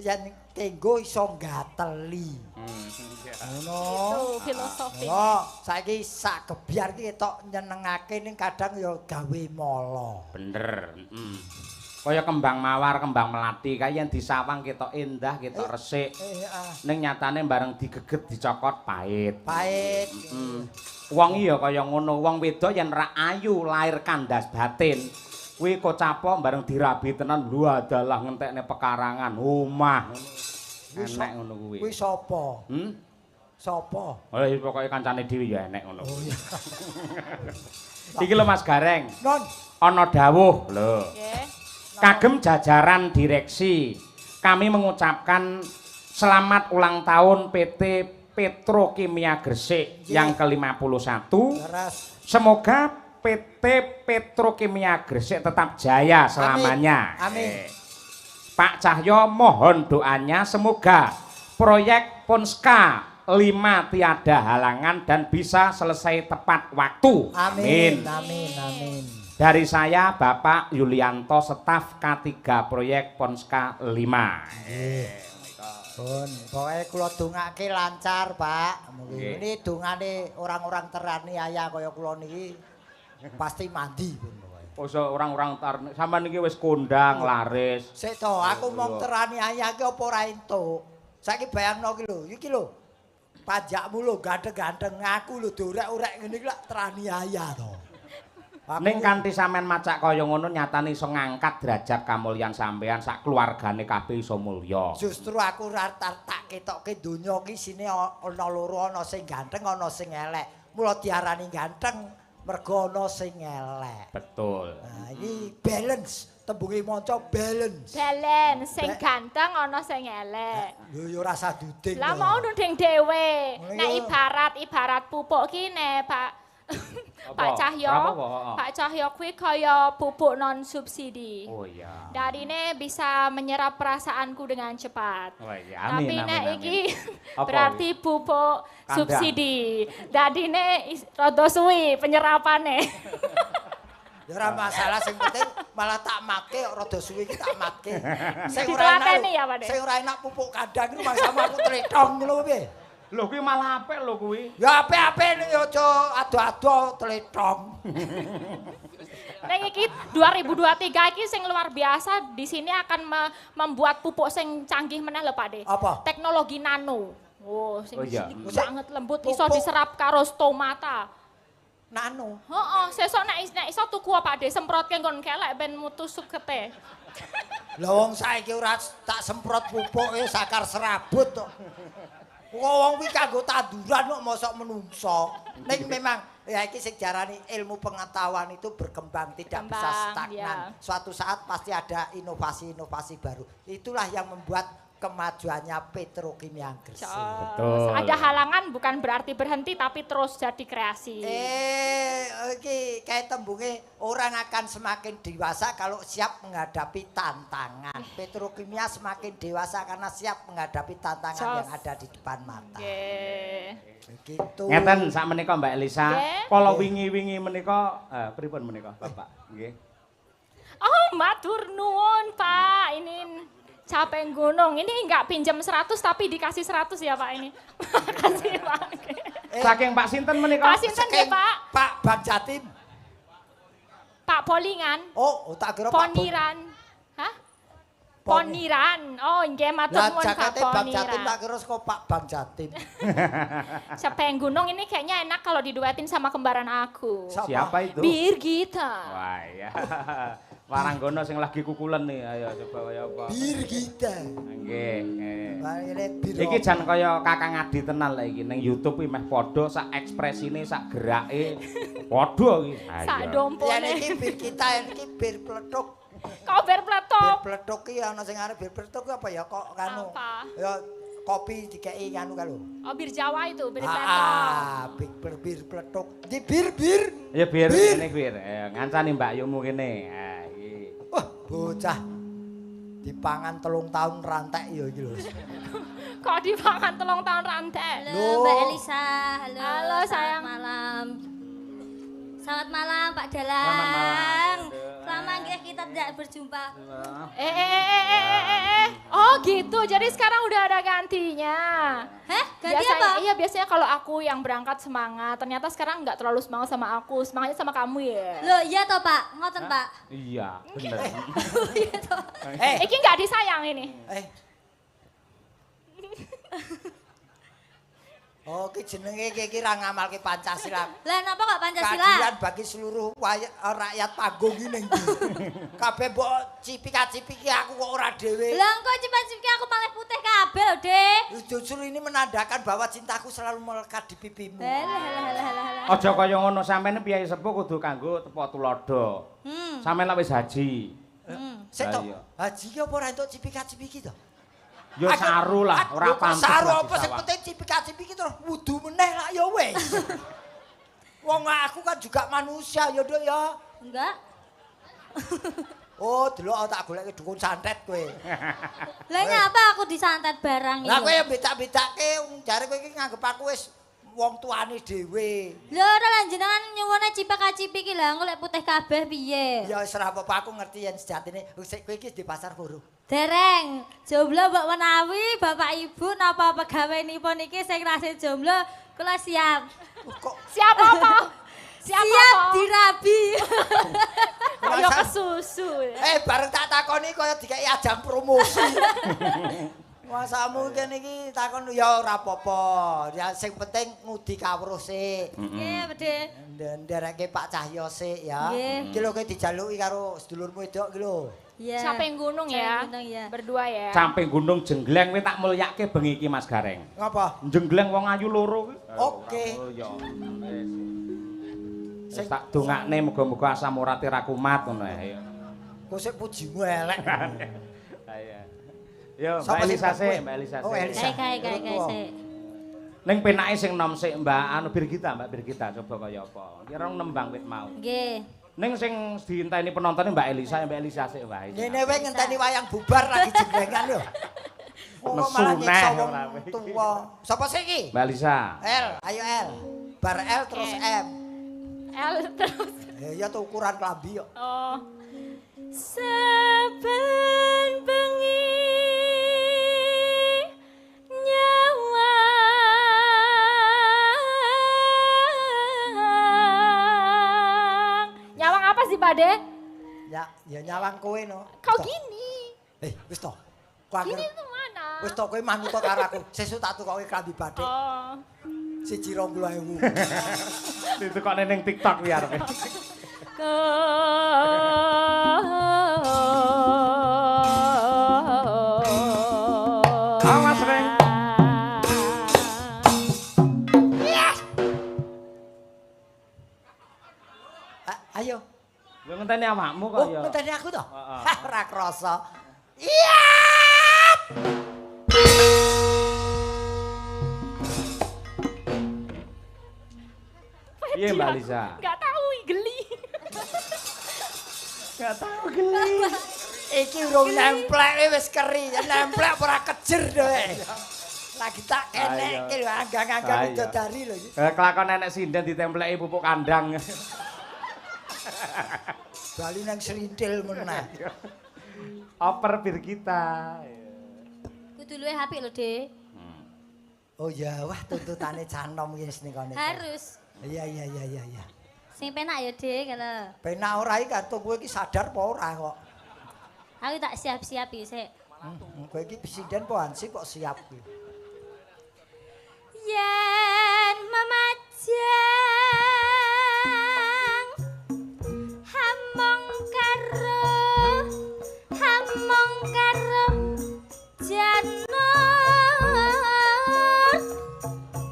yen kenggo iso gateli. Ngono. Itu filosofi. Oh, saiki sak gebyar iki ketok nyenengake ning kadang yo gawe mala. Bener. Kaya kembang mawar, kembang melati kaya yen disawang ketok endah, ketok resik. Ning nyatane bareng digeget dicokot pahit. Pahit. Wong iya kaya ngono, wong wedok yen ra ayu lahir kandas batin, kuwi kocapok bareng dirabi tenan lho adalah ngentekne pekarangan omah. Enek ngono kuwi. Kuwi sapa? Sapa? Oh, pokoke kancane dhewe ya enek ngono. Oh iya. Iki lho Mas Gareng. Non. Ana dawuh lho. Nggih. Kagem jajaran direksi, kami mengucapkan selamat ulang tahun PT Petrokimia Gresik yang ke-51. Semoga PT Petrokimia Gresik tetap jaya selamanya. Amin. Pak Cahyo mohon doanya semoga proyek Ponska 5 tiada halangan dan bisa selesai tepat waktu. Amin. Amin. Amin. Dari saya Bapak Yulianto, staf K3 proyek Ponska 5. Pun, pokoknya kula dongake lancar, Pak. Ini dongane orang-orang teraniaya kaya kula niki pasti mandi pun pokoke. Oso orang-orang sampean niki wis kondang laris. Sik to, aku mong teraniaya ki apa ora entuk. Saiki bayangno ki lho, iki lho. Pajakmu lho ganteng-ganteng, aku lho dorek-orek ngene iki lak teraniaya to. Ning kanthi sampean macak kaya ngono nyatane iso ngangkat derajat kamulyan sampean sak keluargane kabeh iso mulya. Justru aku ora tak ketokke donya iki sine ana loro, ana sing ganteng, ana sing elek. Mula diarani ganteng mergo ana sing elek. Betul. Nah, iki balance, tembunge maca balance. Balance sing ganteng ana sing elek. Lho ya ora usah duding. Lah mau nunding dhewe. Nek ibarat pupuk ki ne, Pak Pak Cahyo, Pak Cahyo kuwi kaya pupuk non subsidi. Oh iya. Darine bisa menyerap perasaanku dengan cepat. Oh iya, amin. Tapi nek iki Apa berarti iki? pupuk Kandang. subsidi. Dadine rada suwi penyerapane. Ya ora masalah sing penting malah tak make rada suwi iki tak make. Sing Ditelateni ya, Pak Dek? Sing ora enak pupuk kandang iku sama aku tletong ngono piye? Lho kuwi malah apik lho kuwi. Ya apik-apik nek aja ado-ado tletong. Nek iki 2023 iki sing luar biasa di sini akan membuat pupuk sing canggih meneh lho Pak De. Apa? Teknologi nano. Oh, sing iya. sangat lembut iso Pupuk. diserap karo stomata. Nano. Heeh, sesuk nek iso tuku Pak De semprotke nggon kelek ben mutu sukete. Lah wong saiki ora tak semprot pupuk sakar serabut kok. Wong kuwi kanggo tanduran kok mosok menungso. Ning memang ya iki sing diarani ilmu pengetahuan itu berkembang tidak bisa stagnan. Ya. Suatu saat pasti ada inovasi-inovasi baru. Itulah yang membuat kemajuannya Petrokimia Gresik. Betul. Ada halangan bukan berarti berhenti tapi terus jadi kreasi. Iki kayak tembunge orang akan semakin dewasa kalau siap menghadapi tantangan. Petrokimia semakin dewasa karena siap menghadapi tantangan yang ada di depan mata. Nggih. Begitu. Ngeten sak menika Mbak Elisa, Nggih. kala wingi-wingi menika pripun menika Bapak? Nggih. Oh, matur nuwun, Pak. Ini capek gunung. Ini enggak pinjam 100 tapi dikasih 100 ya, Pak ini. Makasih, Pak. Saking Pak sinten menika? Pak sinten nggih, Pak? Pak Bang Jatim. Pak Polingan. Oh, tak kira Pak Poniran. Hah? Poniran. Oh, nggih matur Lah nuwun Pak jakete Bang Jatim Poniran. tak kira saka Pak Bang Jatim. Siapa yang gunung ini kayaknya enak kalau diduetin sama kembaran aku. Siapa itu? Birgita. Wah, ya. Waranggono sing lagi kukulen nih. Ayo coba kaya apa. Birgita. Nggih, nggih. Barene bir. Iki jan kaya Kakang Adi tenan lah iki ning YouTube iki meh padha sak ekspresine, sak gerake padha iki. Sak Ya dompone. iki bir kita iki bir pletuk. Kau Bir berpletok. pletuk iki ana sing arep bir pletuk apa ya kok kanu. Apa? Ya kopi dikeki kanu kalau. Oh, bir Jawa itu, bir pletok. Bir pletuk. Di bir. Ya bir ngene bir. Ngancani Mbak Yumu kene. Ha iki. Wah, bocah dipangan 3 tahun rantek ya iki lho. Kok dipangan 3 tahun rantai? Loh. Halo Mbak Elisa, halo. Halo, sayang. Selamat malam. Selamat malam Pak Dalang. Selamat malam. Lama nggih kita tidak berjumpa. Oh gitu, jadi sekarang udah ada gantinya. Heh, ganti Biasanya, apa? iya biasanya kalau aku yang berangkat semangat, ternyata sekarang nggak terlalu semangat sama aku, semangatnya sama kamu ya. Loh, iya toh Pak, ngoten Pak. Iya, bener. Iya toh. Iki nggak disayang ini. Oh, ki jenenge iki ra ngamalke Pancasila. Lah napa kok Keadilan Pancasila? bagi seluruh rakyat panggung iki ning ndi. Kabeh mbok cipika-cipiki aku kok ora dhewe. Lah engko cipik-cipik aku malah putih kabeh lho, Dek. Justru ini menandakan bahwa cintaku selalu melekat di pipimu. Halah. Aja kaya ngono, sampeyan piyai sepuh kudu kanggo tepa tulodo. Sampeyan lak wis haji. Sik Lah to, iya. haji ki apa ora entuk cipika-cipiki to? Ya saru lah, ora pantes. Saru lah apa sing disawang. penting cipika-cipiki terus wudu meneh lah ya wis. Wong aku kan juga manusia ya, Duk ya. Enggak. Oh, delok tak goleki dukun santet kowe. Lah nyapa aku disantet barang Lah kowe iki. ya bedak-bedake jare kowe iki nganggep aku wis wong tuane dhewe. Lho ora lan jenengan nyuwune cipik-cipik iki lah engko lek putih kabeh piye? Ya wis ora apa-apa aku ngerti yen sejatine sik kowe iki di pasar Huru. Dereng, jomblo mbok menawi Bapak Ibu napa pegawenipun iki sing rasih jomblo kula siap. Kok Siapa apa? Siapa Siap apa? dirabi. Kaya kesusu. bareng tak takoni kaya dikeki ajang promosi. Masamu kene iki takon ya ora apa-apa. Ya sing penting ngudi kawruh sik. Nggih, Bedhe. Ndereke Pak Cahyo sik ya. Nggih. Iki lho kowe dijaluki karo sedulurmu wedok iki lho. Iya. Siapa yang gunung Siapa ya? yang gunung ya? Berdua ya. Sampai gunung Jengleng kowe tak mulyake bengi iki Mas Gareng. Ngapa? Jengleng wong ayu loro kuwi. Oke. Ya. Wis tak dongakne muga-muga asam urate ra kumat ngono ae. Kok sik pujimu elek. Iya. Yo, Mbak Sapa sing Elisa kowe? sik, Mbak Elisa Oh, sik. Elisa. Kae sik. Ning penake sing nom sik Mbak anu Birgita, Mbak Birgita coba kaya apa. Kira nembang wit mau. Nggih. Ning sing diinteni penontonnya Mbak Elisa sik wae. Ngene wae ngenteni wayang bubar lagi jenglengan lho. Oh, Nesu malah neh nyiksa wong ora kowe. tuwa. Sapa sih iki? Mbak Elisa. L, ayo L. Bar L terus M. L terus. Ya tuh ukuran klambi yo. Oh. Saben bengi nyawang apa sih Pade? Ya nyawang kowe no. Kau Wis to. gini. Wis to. Kok Gini tuh mana? wis to kowe manut karo aku. Sesuk tak tukoke klambi batik. Oh. 1.20.000. Ditukokne ning TikTok kuwi arepe. Awas Reng. Ayo. Lho ngenteni awakmu kok Oh, ya. ngenteni aku to? Heeh. Hah, ora krasa. Iya. Piye Mbak Elisa? Gak tahu, geli. Gak tahu geli. Iki urung nemplek wis keri, nemplek ora kejer doe. Lagi tak kenek iki lho anggang-anggang Ayo. bidodari lho iki. Kelakon nenek sinden ditempleki pupuk kandang. Bali nang serintil meneh. Oper Birgita. Kudu luwih apik lho, Dik. Oh ya, wah tuntutane canom iki ning kene. Harus. Iya. Sing penak ya, Dik, kalau. Penak ora iki kartu kowe iki sadar apa ora kok. Aku tak siap-siap iki sik. Kowe iki presiden po Hansip kok siap kuwi. Yen memajang hamong karo janur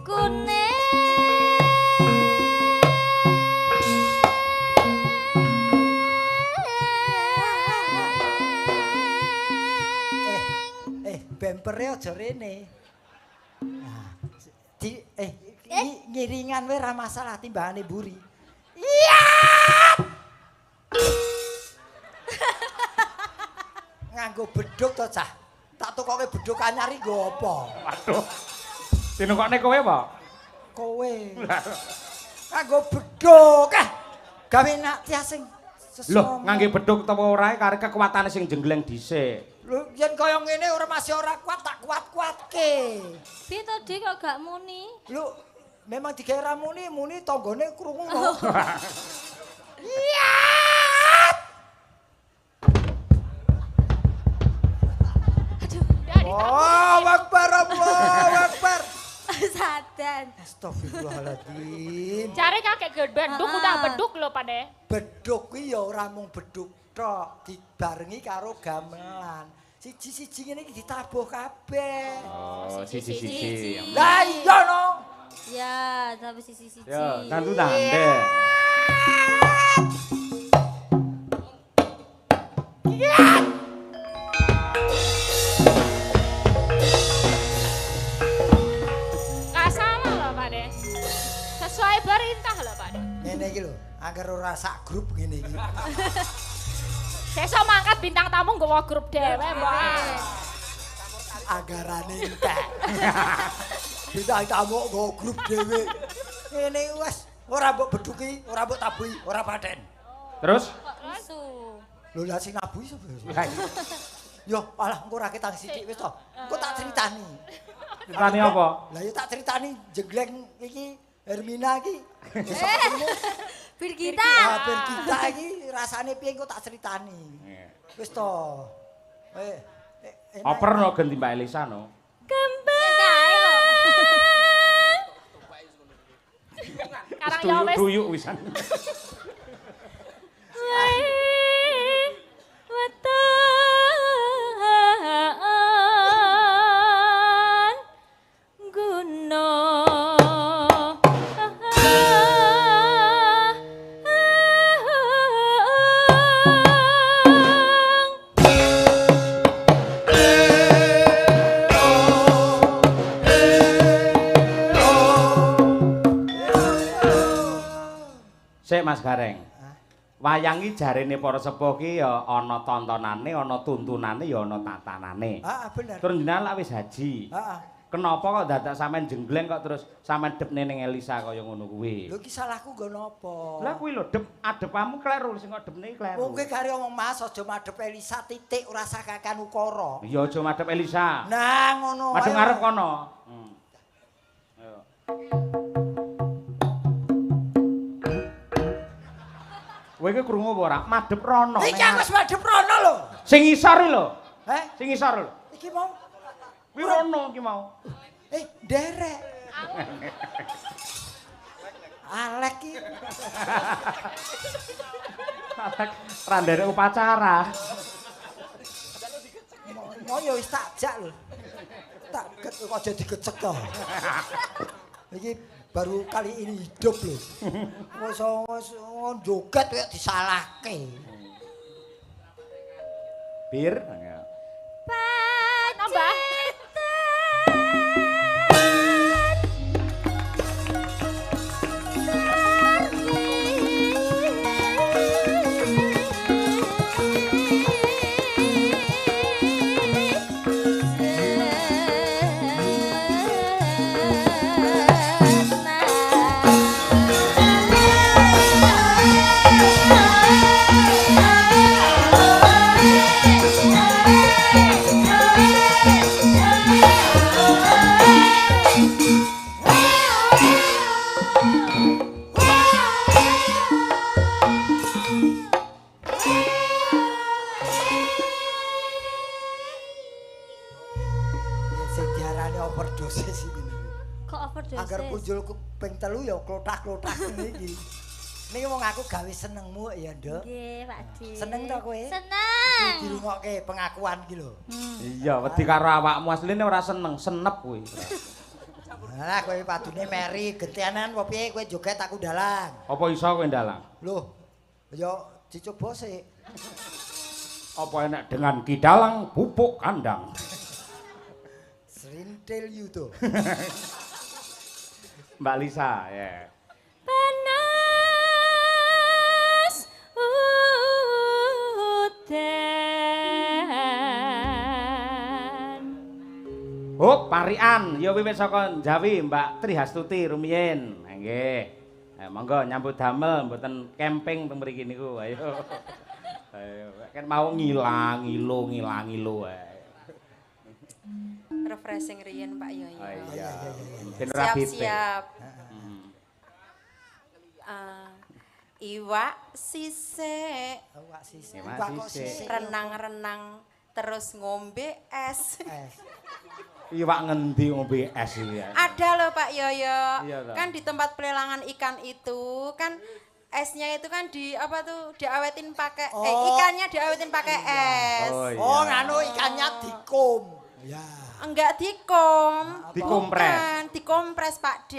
kuning bempere aja rene. Nah, ngiringan wae ora masalah timbangane mburi. Iya. Nganggo beduk to, Cah. Tak tukoke beduk anyar iki nggo apa? Waduh. Dinukokne kowe apa? Kowe. Nganggo beduk. Gawe nak tiasing Loh, ngangge beduk utawa ora karo kekuatane sing jenggleng dhisik. Lho, yen kaya ngene ora masih ora kuat tak kuat-kuatke. Piye to Dik kok gak muni? Lho, memang digawe ra muni tanggane krungu kok. Iya. Oh, Akbar, Allah, Akbar. Sadan. Astagfirullahaladzim. Cari kakek beduk udah beduk lho Pade. Beduk kuwi ya ora mung beduk tok, dibarengi karo gamelan. Siji-siji ngene iki ditabuh kabeh. Oh, siji-siji. Lah iya no. Ya, tapi sisi-sisi. Ya, nantu nande. Gak salah loh Pade. Sesuai perintah loh Pade. Ngene iki lho, agar ora sak grup ngene iki. Sesuk mangkat bintang tamu nggawa grup dhewe, Mbak. Agarane entek. Bintang tamu nggo grup dhewe. Ngene wis ora mbok beduki, ora mbok tabuhi, ora paten. Terus? Isu. Lho lah sing nabuhi sapa? Yo, alah engko ra ketang sithik wis to. Engko tak critani. Ceritane apa? Lah yo tak critani jenggleng iki Hermina iki. Bir kita. Ah, ben kita iki rasane piye engko tak critani. Wis to. Oper no ganti Mbak Elisa no. Karang ya wis. Duyuk wisan. Sik Mas Gareng. Wayang iki jarene para sepuh ki ya ana tontonane, ana tuntunane, ya ana tatanane. Heeh, bener. Terus jenengan lak wis haji. Heeh. Kenapa kok dadak sampean jenggleng kok terus sampean depne ning Elisa kaya ngono kuwi? Lho ki salahku nggo napa? Lah kuwi lho adepamu kleru sing kok depne kleru. Wong kowe kare ngomong Mas aja madhep Elisa titik ora sakakan ukara. Iya aja madhep Elisa. Nah ngono. Madhep ngarep kono. Ayo. Kowe iki krungu apa ora? Madhep rono. Iki aku wis madhep rono lho. Sing ngisor lho. Heh? Sing ngisor lho. Iki mau. Kuwi rono iki mau. Nderek. Alek ki. Alek randere upacara. Mau ya wis tak jak lho. Tak aja digecek to. Iki baru kali ini hidup lho. Wis joget kaya disalahke. Bir. Nambah. Nah. Ini overdosis ini. Kok overdose? Agar punjul ping 3 ya klothak-klothak ngene iki. Niki wong aku gawe senengmu ya, Nduk. Nggih, Pak Dik. Seneng to kowe? Seneng. Dirungokke pengakuan iki lho. Iya, wedi karo awakmu asline ora seneng, senep kuwi. Lah kowe padune meri gentenan apa piye kowe joget aku dalang. Apa iso kowe ndalang? Loh, ya dicoba sik. Apa enak dengan kidalang pupuk kandang? Serintil you tuh. Mbak Lisa, ya. Panas udan. Oh, parian, ya wiwit saka Jawi, Mbak Trihastuti rumiyin. Nggih. Monggo nyambut damel mboten camping teng mriki niku. Ayo. Ayo, kan mau ngilang-ngilo ae. Refreshing riyen Pak Yoyo. Oh iya. Ben ora bete. Siap-siap. Iwak sisik, Awak sisik. Iwak Iwak kok sisik. sisik. renang-renang terus ngombe es. Iwak ngendi ngombe es iki ya? Ada loh Pak Yoyo. Iya, toh. Kan di tempat pelelangan ikan itu kan esnya itu kan di apa tuh diawetin pakai ikannya diawetin pakai es. Oh, iya. Oh, nganu ikannya dikum. Ya. Enggak dikom. Dikompres. Bukan, dikompres Pak D.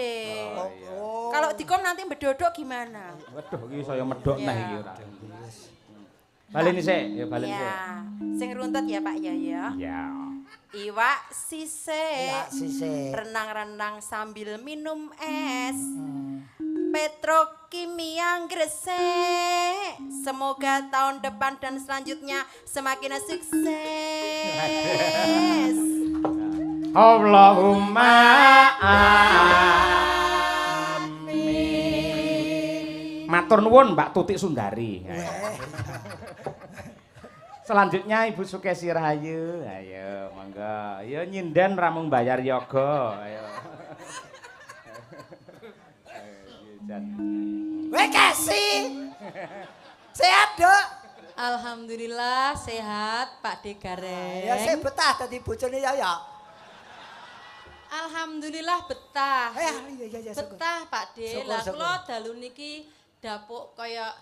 Oh, iya. Kalau dikom nanti bedodok gimana? Waduh, iki saya medhok Iya. nah iki ora. Baleni sik, ya baleni sik. Ya, sing runtut ya Pak Yoyo. Ya. Iwak sisik. Iwak sisik. Renang-renang sambil minum es. Petrokimia Gresik. Semoga tahun depan dan selanjutnya semakin sukses. Allahumma amin. Matur nuwun Mbak Tutik Sundari. Selanjutnya Ibu Sukesi Rahayu. Ayo, monggo. Ayo nyinden ramung bayar yoga. Ayo. Weh Kesi. Sehat, Dok? Alhamdulillah sehat Pak D Gareng. Ya sik betah dadi bojone ya. Alhamdulillah betah. Iya. Betah Pak D. Syukur, Lah syukur. kula dalu niki dapuk kaya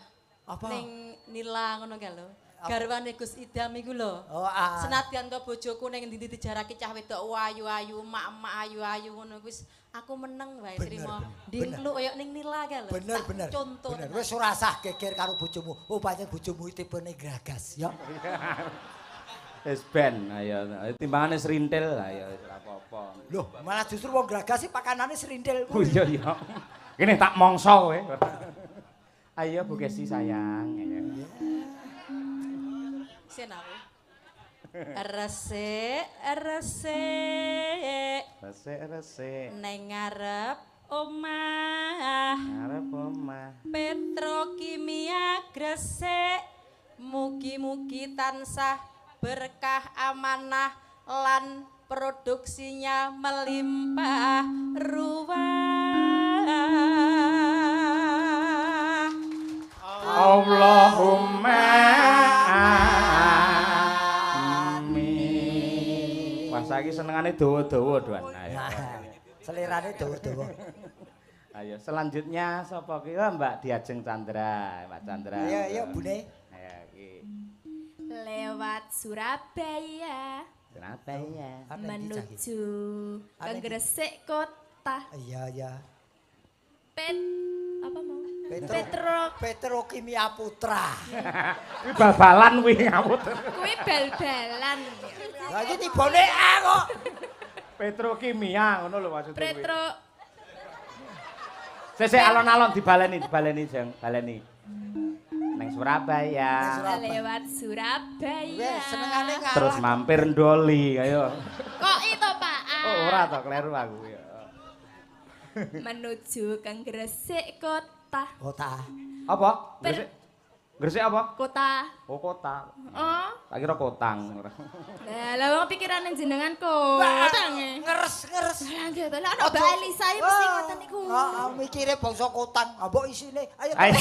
Apa? ning Nila ngono kae lho. Garwane Gus Idam iku lho. Oh, ah. Senadyan to bojoku ning ndi dijarake cah wedok ayu-ayu, emak-emak ayu-ayu ngono wis aku meneng wae trimo ndingkluk kaya ning Nila kae lho. Bener. Tak Contoh. Bener. Wis ora usah geger karo bojomu. Oh, pancen bojomu tipene gragas, ya. Wis ben, ayo timbangane serintil, ayo wis ora apa-apa. Loh, malah justru wong gragas sih pakanane serintil. Oh iya iya. Kene tak mongso kowe. Ayo Bu Kesi sayang. Ayo. Sen aku. Resik. Resik. Neng ngarep omah. Arep omah. Petrokimia Gresik. Mugi-mugi tansah berkah amanah lan produksinya melimpah ruah. Allahumma amin. Wah saiki senengane dawa-dawa doan. Ayo. Selerane dawa-dawa. Ayo selanjutnya sapa ki? Oh, Mbak Diajeng Chandra, Mbak Chandra. Iya, Bune. Ayo iki. Lewat Surabaya Surabaya. menuju ke Ane- Gresik kota. Iya. Apa mau? Petrokimia Putra. Kuwi bal-balan kuwi ngawut. Kuwi bal-balan. Lah iki tibone A kok. Petrokimia ngono lho maksudnya. Petro Sesek alon-alon dibaleni jeng, baleni. Neng Surabaya. lewat Surabaya. Wes senengane karo. Terus mampir Ndoli, ayo. Kok itu Pak? Oh, ora to kleru aku ya. Menuju ke Gresik kota. Kota. Apa? Gresik. Gresik apa? Kota. Oh, kota. Oh. Tak kira kotang. Lah wong pikirane jenengan kota nge. Ngeres. Lah gitu. Lah ana Mbak Elisa iki mesti ngoten niku. Heeh, mikire bangsa kotang. Ah mbok isine. Ayo. Ayo.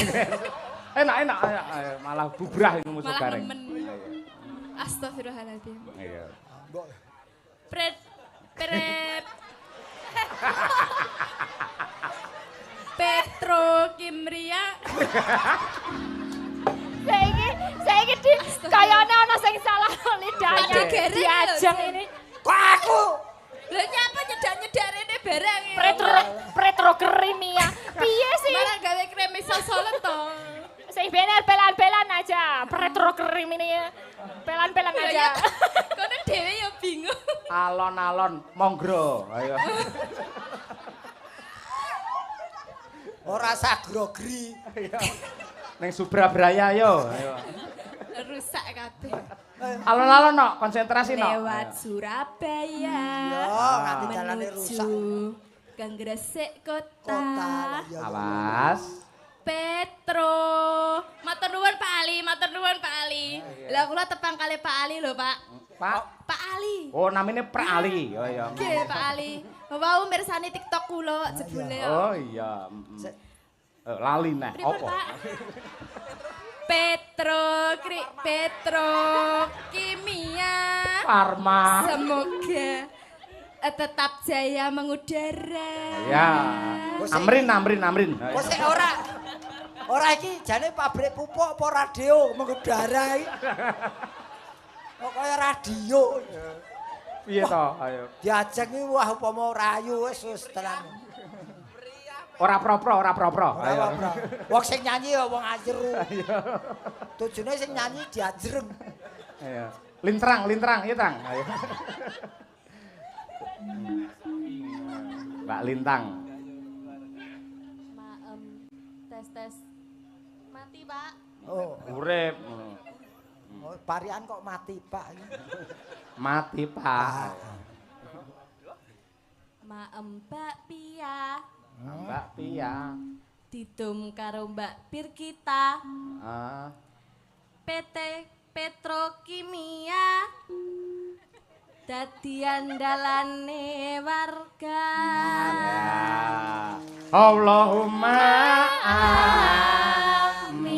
Enak, ayo, malah bubrah ini musuh Malah bareng. nemen. Astagfirullahaladzim. Iya. Mbok. Petrokimia. Saiki di kayane ana sing salah lidahnya. Tadi gereng Diajeng lho, ini. Kok aku? Lho nyapa nyedak-nyedak rene barang ya. Petrokimia. Piye sih? Malah gawe krem sosolen to. Sing bener pelan-pelan aja. Petrokimia. Pelan-pelan aja. Kono dhewe ya bingung. Alon-alon monggro. Ayo. Ora sagrogri. Ning Subrabraya yo. Ayo. Rusak kabeh. Alon-alon no, konsentrasi no. Lewat Surabaya. Yo, nganti jalane rusak. Menuju ke Gresik kota. Kota. Ya, Awas. Petro. Matur nuwun Pak Ali, matur nuwun Pak Ali. Lah kula tepang kali Pak Ali lho, Pak. Pak. Pak Ali. Oh, namanya Pak Ali. Oh iya. Nggih, Pak Ali. Wau mirsani TikTok kula jebule. Oh iya. Lali neh. Pripun, Apa? Pak? Petro Kimia. Parma. Semoga tetap jaya mengudara. Ya. Amrin. Kok sik ora iki jane pabrik pupuk apa radio mengudara iki. Kok kaya radio. Piye to? Ayo. Diajeng iki wah upama rayu wis tenan. Ora propro. Ayo. Wong sing nyanyi ya wong ajru. Tujune sing nyanyi diajreng. Ayo. Lintrang, iya Trang. Ayo. Mbak Lintang. Tes. Mati, Pak. Oh, Urip. parian kok mati, Pak. Mati, Pak. Mbak Pia. Mbak Pia. Didum karo Mbak Pirkita. PT Petrokimia. Dadi andalane warga. Allahumma amin.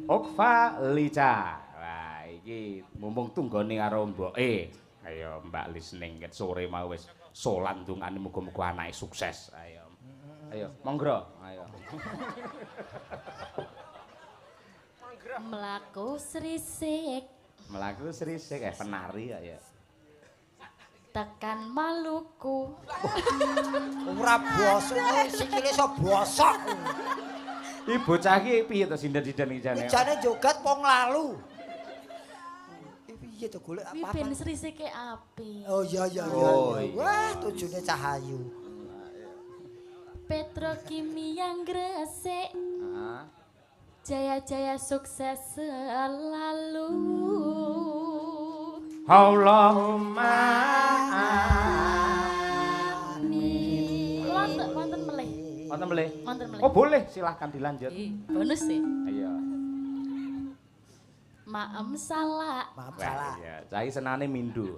Okfa Lica. Wah, iki mumpung tunggone karo mboke. Ayo Mbak Lisning ket sore mau wis solan dungane muga-muga anake sukses. Ayo. Monggro. Ayo. Melaku serisik. Melaku serisik penari ya. Tekan Maluku. Ora bosok, sikile iso bosok. Iki bocah iki piye to sinden-sinden iki jane? Jane joget pong lalu. Piye to golek Kuwi apa? ben serisike api. Oh iya. Oh, iya. Wah, tujune cahayu. Petrokimia Gresik. Jaya-jaya sukses selalu. Allahumma amin. Wonten melih. Wonten melih? Wonten melih. Oh boleh, silahkan dilanjut. Bonus sih. Iya. Maem salah. Maaf salah. Iya, cai senane mindu.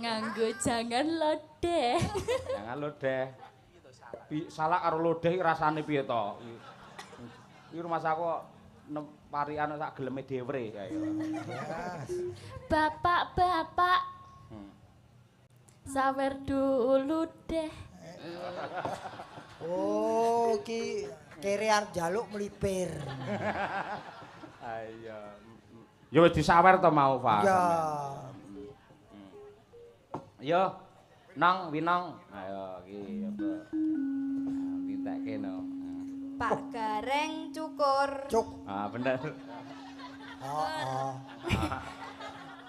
Nganggo jangan lodeh. Jangan lodeh. Salah karo lodeh iki rasane piye to? Iki rumah saku parian sak geleme dhewe ayo. Bapak. Sawer dulu deh. Oh, ki kere arep njaluk mlipir. Ayo. Ya wis disawer to mau, Pak. Ya. Yo, Nong, Winong. Ayo iki apa? Ditekke no. Pak Gareng cukur. Cuk. Bener. Oh.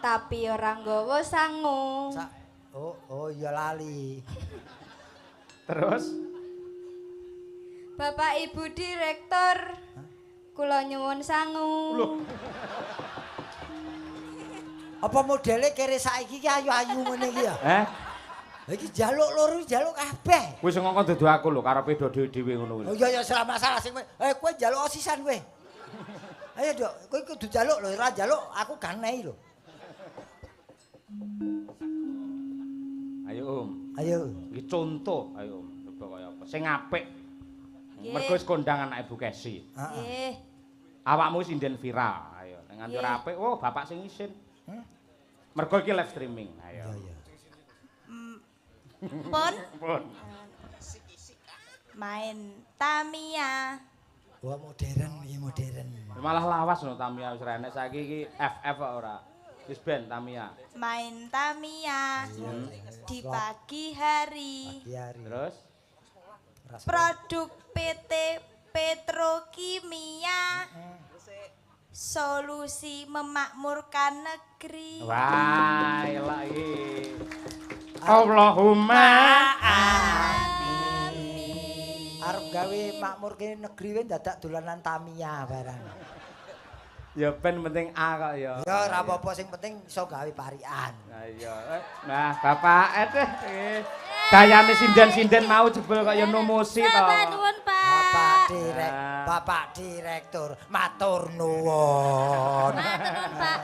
Tapi orang nggawa sangu. Oh iya lali. Terus Bapak Ibu Direktur. Kula nyuwun sangu. Loh. Apa modele kere saiki ki ayu-ayu ngene iki ya? Lah iki jaluk loro jaluk kabeh. Kuwi sing ngongkon dudu aku lho, karepe do dhewe ngono Oh kuwi. iya ora masalah sing kowe jaluk osisan kowe. Ayo Dok, kowe kudu jaluk lho, ora jaluk aku ganehi lho. Ayo Om. Ayo. Iki contoh, ayo Om. Coba kaya apa? Sing apik. Mergo wis kondang anak Ibu Kesi. Nggih. Awakmu wis inden viral. Ayo, nek nganti ora apik, oh bapak sing isin. Mergo iki live streaming. Ayo. Iya. Pun Pun. main Tamiya. Wah modern iki modern. Malah lawas no Tamiya wis renek saiki iki FF kok ora. Wis ben Tamiya. Main Tamiya di pagi hari. Pagi hari. Terus Produk PT Petrokimia. Solusi memakmurkan negeri. wah elak iki. Allahumma Arep gawe makmurke negeri wae dadak dolanan Tamiya barang. ya ben penting A kok ya. Ya ora apa-apa sing penting iso gawe parian. Nah iya. Nah, Bapak deh. Gayane sinden-sinden mau jebul kaya nomosi to. Bapak nuwun, Pak. Bapak Direktur, matur nuwun. Matur nuwun, Pak.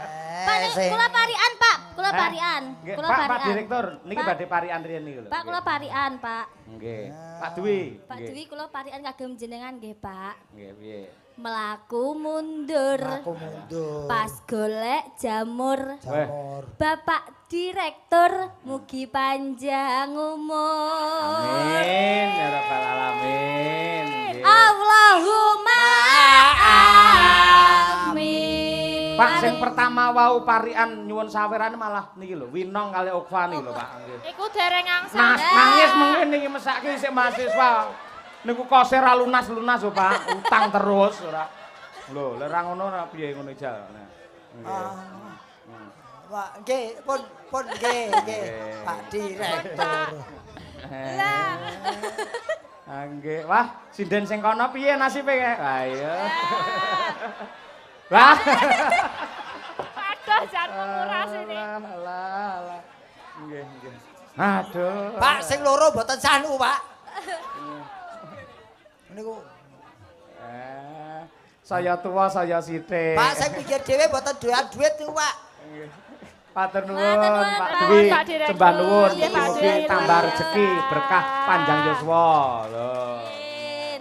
Pak, kula parian, Pak. Kula parian. Nggih, Kula Pak parian. Direktur, niki Pak. badhe parian riyen niku lho. Pak, kula parian, Pak. Nggih. Pak Dwi. Pak Nggih. Dwi kula parian kagem jenengan nggih, Pak. Nggih, piye? Melaku mundur. Aku mundur. Pas golek jamur. Jamur. Bapak Direktur mugi panjang umur. Amin ya rabbal alamin. Nggih. Allahumma amin. Pak sing pertama wau parian nyuwun sawerane malah niki lho, Winong kali Okva niki lho, Pak. Nggih. Iku dereng angsal. Nangis mungkin niki mesake isih mahasiswa. Niku kose ra lunas-lunas lho, Pak. Utang terus ora. Lho, lek ra ngono ora piye ngono jal. Nah. Nggih. Pak nggih, pun nggih. Pak Direktur. Nggih. Wah, sinden sing kono piye nasibe kae? Ayo. Wah. Aduh, jan menguras ini. Alah. Nggih. Aduh. Pak sing loro mboten sanu, Pak. Niku saya tua, saya sithik. Pak sing pikir dhewe mboten doyan duit niku, Pak. Matur nuwun, nuwun, Pak Pak. Dwi. Pak Direktur. Sembah nuwun, Nggih, Pak mugi Direktur. tambah rezeki, berkah panjang yuswa. Lho. Amin.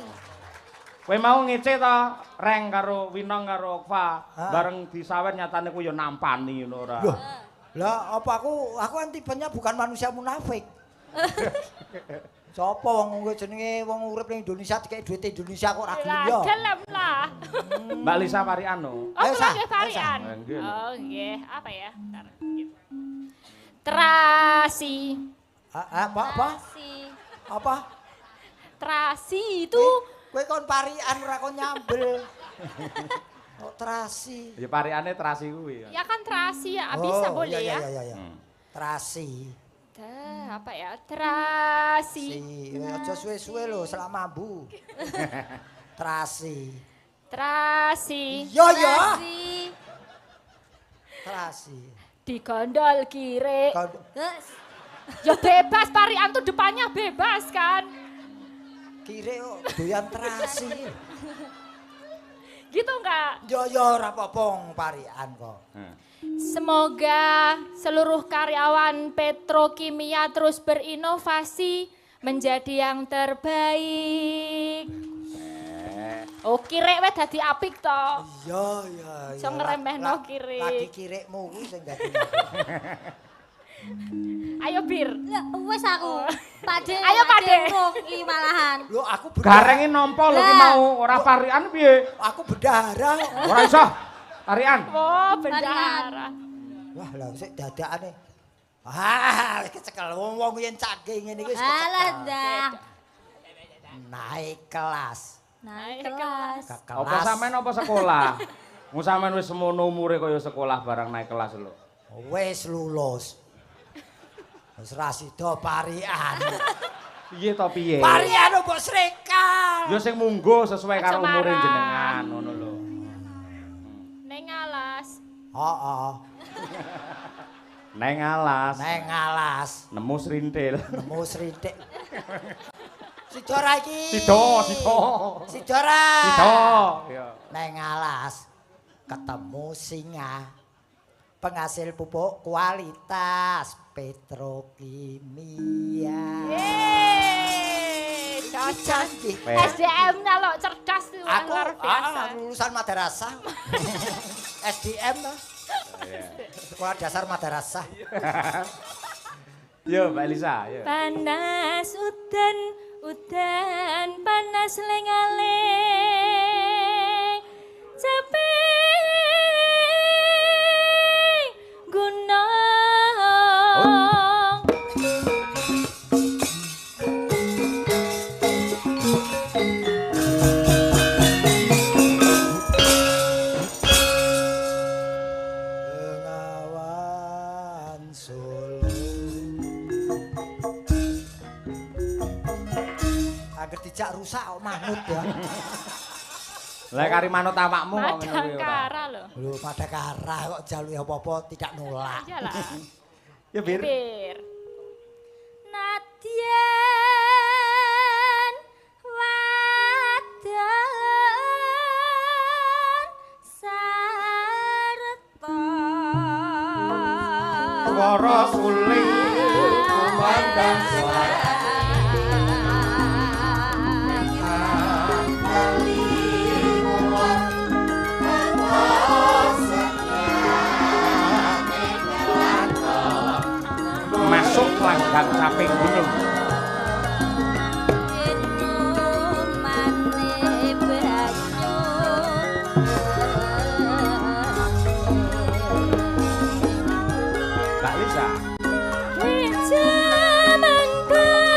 Kowe mau ngece to, Reng karo Winong karo Okva, Hah? bareng disawer nyatane ku ya nampani ngono ora. Loh. Lah apa aku kan tipenya bukan manusia munafik. Sopo wong kuwi jenenge wong urip ning Indonesia dikek duit Indonesia kok ra gelem Lah, ya. gelem lah. Mbak Lisa Pariano. Oh, Ayo, kula Sa. nggih varian. Ayo, Sa. Nggih. Oh, nggih. Apa ya? Bentar. Terasi. Apa? Si. Apa? Terasi itu Kowe kon parian ora kon nyambel. Kok terasi. Ya pariane terasi kuwi. ya kan terasi ya, bisa boleh ya. Iya. Terasi. Apa ya? Terasi. Aja suwe-suwe lho, selama mambu. Terasi. Terasi. Yo. Si. Terasi. Digondol kiri. Kau- Ya bebas, parian tuh depannya bebas kan. Kire kok doyan terasi. Gitu enggak? Yo ora apa-apa parian kok. Semoga seluruh karyawan Petrokimia terus berinovasi menjadi yang terbaik. Oh, kirek wis dadi apik to. Iya. Iso ngremehno kire. Lagi kirekmu kuwi sing dadi. Ayo Bir. Lah, wis aku. Pak De. Ayo, Pak De. Ruki malahan. Lho aku Garenge nampa lho ki mau ora parian piye? Aku bendahara. Ora iso. Parian. Oh, bendahara. Wah, lah sik dadakane. Wis kecekel wong-wong yen canggih ngene iki wis Alah kecekel. dah. Naik kelas. Naik kelas. Ke Apa kelas. sampean apa sekolah? Mu sampean wis semono umure kaya sekolah barang naik kelas lho. Wis lulus. Wis ra sida parian. Piye to piye? Parian mbok srekal. Ya sing munggo sesuai Aja karo umure marah. jenengan ngono lho. Neng alas. Heeh. Neng alas, Neng alas. nemu srintil. Nemu sritik. Sidora iki. Sido. Sidora. Sido. Ya. Neng alas ketemu singa. Penghasil pupuk kualitas Petrokimia. Cocok. Weh. SDM-nya lo cerdas tuh Aku luar biasa. lulusan madrasah. SDM lah. Sekolah dasar madrasah. Yo Mbak Lisa, yo. Panas udan, udan panas lengale. Capek gunung. Bengawan Solo. Agar dijak rusak kok manut ya. Lah kari manut awakmu kok ngene kuwi ora. Madangkara lho. Lho pada karah kok jaluke apa-apa tidak nolak. Iyalah. Ya Bir. Bir. Nadyan wadan sarta Swara suling kumandang swara. Masuk langgang caping gunung. Mbak Lisa. Zaman berjuang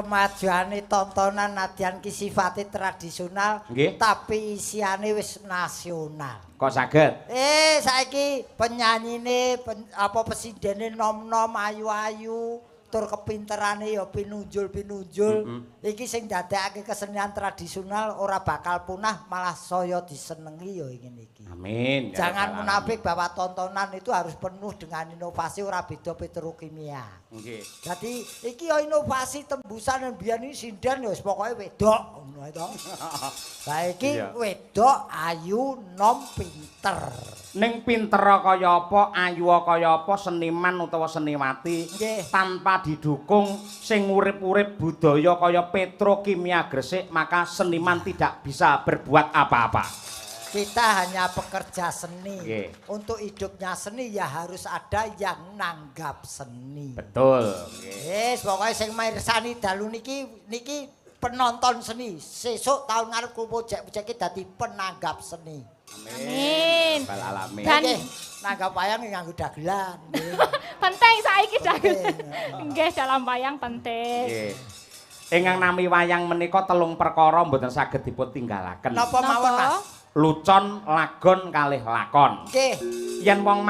kemajuane tontonan nadyan ki sifate tradisional Nggih. tapi isiane wis nasional. Kok saged? Saiki penyanyine pesidene nom-nom ayu-ayu tur kepinterane ya pinunjul-pinunjul. Iki sing dadekake kesenian tradisional ora bakal punah malah saya disenengi ya ngene iki. Amin. Jangan munafik bahwa tontonan itu harus penuh dengan inovasi ora beda petrokimia. Nggih. Jadi iki ya inovasi tembusan biyen iki sinden ya wis pokoke wedok ngono to. Saiki Iya. wedok ayu nom pinter. Ning pinter kaya apa, ayu kaya apa, seniman utawa seniwati Nggih. tanpa didukung sing urip-urip budaya kaya petrokimia Gresik, maka seniman tidak bisa berbuat apa-apa. Kita hanya pekerja seni. Nggih. Untuk hidupnya seni ya harus ada yang nanggap seni. Betul. Nggih. Wis pokoke sing mirsani dalu niki penonton seni. Sesuk tahun ngarep kumpul jek-jeki dadi penanggap seni. Amin. Bal alamin. Dan- Nggih, nanggap wayang nganggo dagelan. nggih. Penting saiki dagelan. Nggih, dalam wayang penting. Nggih. Ingkang nami wayang menika telung perkara mboten saged dipun tinggalaken. Napa mawon, Mas? Lucon, lagon kalih lakon. Nggih. Yen wong